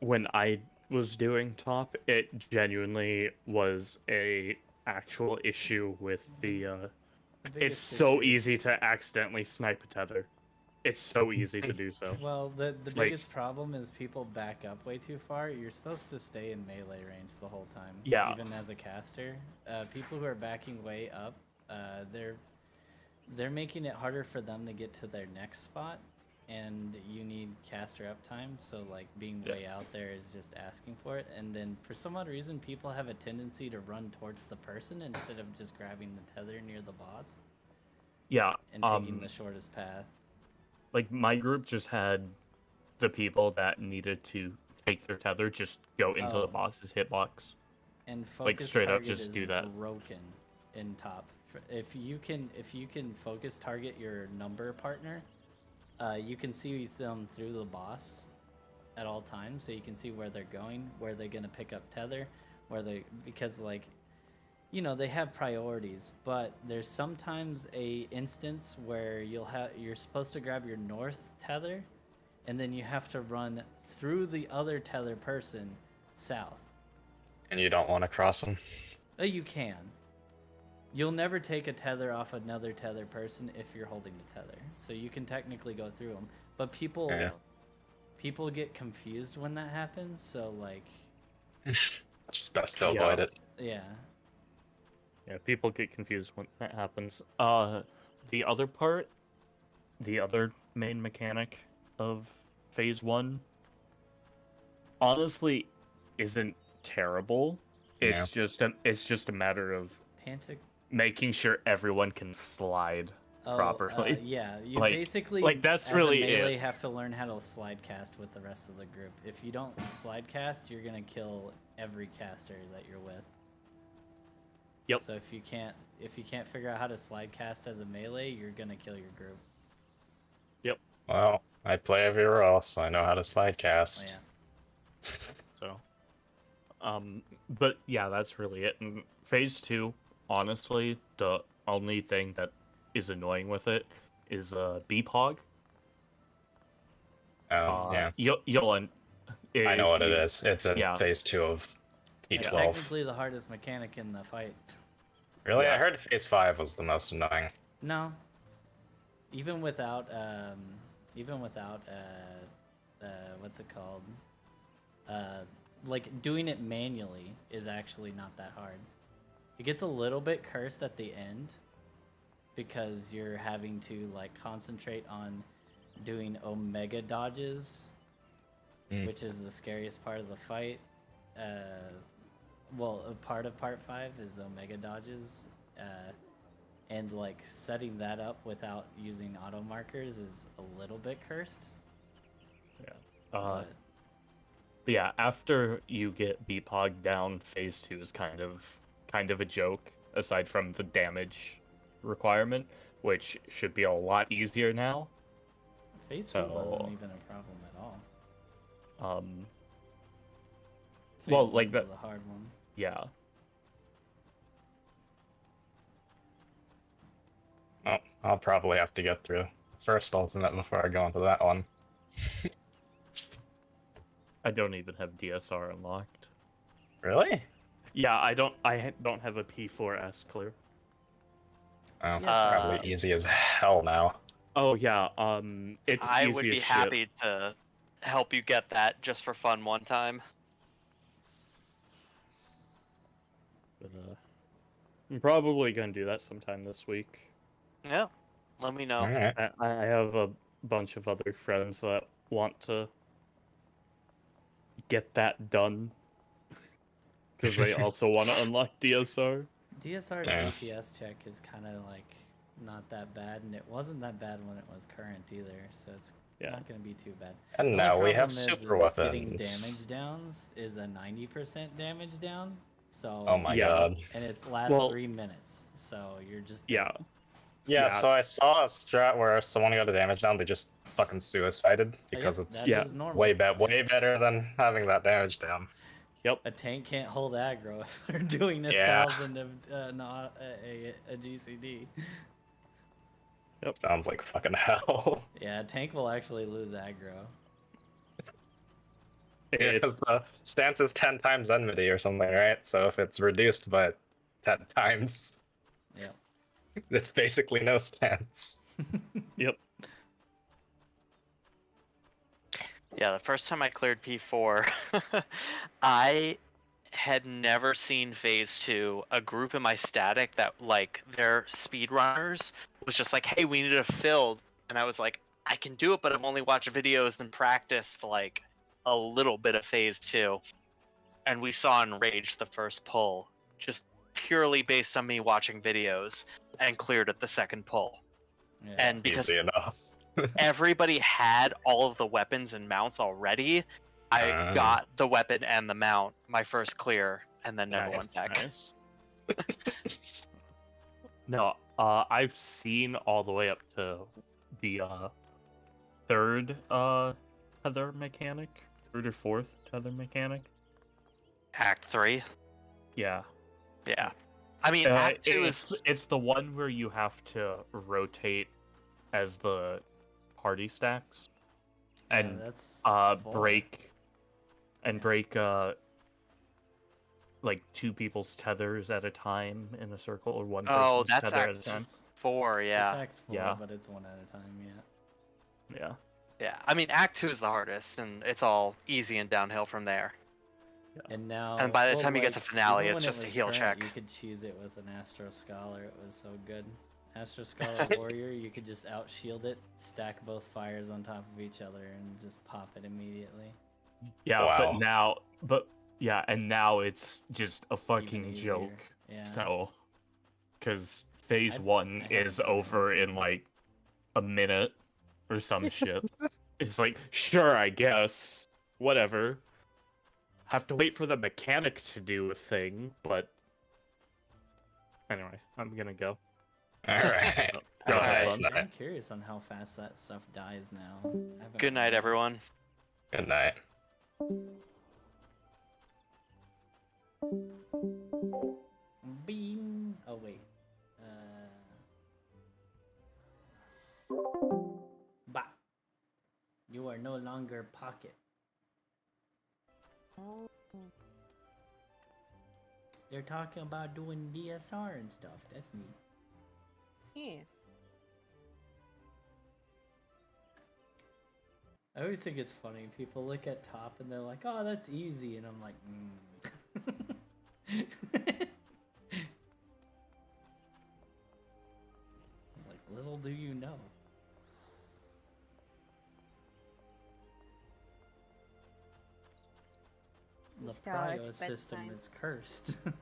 When I was doing top, it genuinely was a actual issue with the it's biggest so issue easy is- to accidentally snipe a tether. It's so easy to do so. Well, the Like- biggest problem is people back up way too far. You're supposed to stay in melee range the whole time. Yeah. Even as a caster, people who are backing way up, they're making it harder for them to get to their next spot, and you need caster uptime. So like being way out there is just asking for it. And then for some odd reason, people have a tendency to run towards the person instead of just grabbing the tether near the boss Yeah. and taking the shortest path. Like my group just had the people that needed to take their tether just go into Oh. the boss's hitbox. And focus Like, straight up target just is do that. broken in top. If you can focus target your number partner, you can see them through the boss at all times, so you can see where they're going, where they're gonna pick up tether, because like, you know, they have priorities, but there's sometimes a instance where you're supposed to grab your north tether, and then you have to run through the other tether person south. And you don't want to cross them. Oh, you can. You'll never take a tether off another tether person if you're holding the tether, so you can technically go through them. But people get confused when that happens, so like, Just best to avoid it. yeah. Yeah, people get confused when that happens. The other part, the other main mechanic of Phase 1, honestly, isn't terrible. It's just a matter of making sure everyone can slide properly. Yeah, you Like- basically like, that's as really a melee it. have to learn how to slide cast with the rest of the group. If you don't slide cast, you're gonna kill every caster that you're with. Yep. So if you can't figure out how to slide cast as a melee, you're gonna kill your group. Well, I play everywhere else, so I know how to slide Oh, cast. yeah. So, but yeah, that's really it. And Phase 2, honestly, the only thing that is annoying with it is BPOG. Yeah. You'll I know what it is. It's in yeah. Phase 2 of It's P12. technically the hardest mechanic in the fight. Really? Yeah. I heard Phase 5 was the most annoying. No. Even without what's it called? Like doing it manually is actually not that hard. It gets a little bit cursed at the end because you're having to like concentrate on doing omega dodges, which is the scariest part of the fight. Well, a part of part 5 is omega dodges, and like setting that up without using auto markers is a little bit cursed. Yeah. But Yeah, after you get BPOG down, phase 2 is kind of a joke, aside from the damage requirement, which should be a lot easier now. phase 2 wasn't So, even a problem at all. Phase Well, like 1's that. the hard one. Yeah. Oh, I'll probably have to get through first ultimate before I go into that one. I don't even have DSR unlocked. Really? Yeah, I don't have a P12s clear. Oh, it's Yes, probably easy as hell now. Oh yeah, it's I easy would be as shit. happy to help you get that just for fun one time. But, I'm probably gonna do that sometime this week. Yeah, let me know. Alright. I have a bunch of other friends that want to get that done because they also want to unlock DSR. DSR's Yes. DPS check is kind of like not that bad, and it wasn't that bad when it was current either, so it's Yeah. not going to be too bad. And The now only we have problem is super getting weapons. damage downs is a 90% damage down, so Oh my Yeah. god. and it lasts Well- 3 minutes, so you're just Yeah. Yeah, Yeah. so I saw a strat where someone got a damage down, they just fucking suicided because Yep, it's that Yeah. is normal. way better than having that damage down. Yep. A tank can't hold aggro if they're doing 1,000 of not a GCD. Sounds like fucking hell. Yeah, a tank will actually lose aggro. Because the stance is 10 times enmity or something, right? So if it's reduced by 10 times, Yep. it's basically no stance. Yep. Yeah, the first time I cleared P4, I had never seen phase 2. A group in my static that, like, their speedrunners was just like, hey, we need a filled. And I was like, I can do it, but I've only watched videos and practiced like a little bit of phase 2. And we saw in Rage the first pull, just purely based on me watching videos, and cleared at the second pull. Yeah. And because Easy enough. everybody had all of the weapons and mounts already, I Ah. got the weapon and the mount my first clear, and then never Nice, went back. nice. No, I've seen all the way up to the third tether mechanic, third or fourth tether mechanic. Act 3? Yeah. Yeah. I mean, Act 2 it's is... it's the one where you have to rotate as the party stacks and that's break like two people's tethers at a time in a circle, or one Oh, person's that's tether at a Act time. 4, yeah. It's Act 4, Yeah. but it's one at a time, yeah. Yeah. Yeah, I mean, Act 2 is the hardest, and it's all easy and downhill from there. And now, And by the well, time you get to like, finale, even it's when it just a was heal current, check. You could cheese it with an Astro Scholar. It was so good. Astro Scholar Warrior, you could just out shield it, stack both fires on top of each other, and just pop it immediately. Yeah, Wow. and now it's just a fucking Even easier. joke. Yeah. So, because phase I- 1 I haven't is done over phase in like a minute or some shit. It's like, sure, I guess, whatever. Have to wait for the mechanic to do a thing, but anyway, I'm gonna go. Alright. Go Have a ahead, nice Fun. night. I'm curious on how fast that stuff dies now. I haven't Good night, really- everyone. Good night. Beam. Oh wait. Bah. You are no longer pocket. They're talking about doing DSR and stuff. That's neat. Yeah. I always think it's funny. People look at top and they're like, "Oh, that's easy," and I'm like, It's like, little do you know. The So it's Prio system bedtime. is cursed.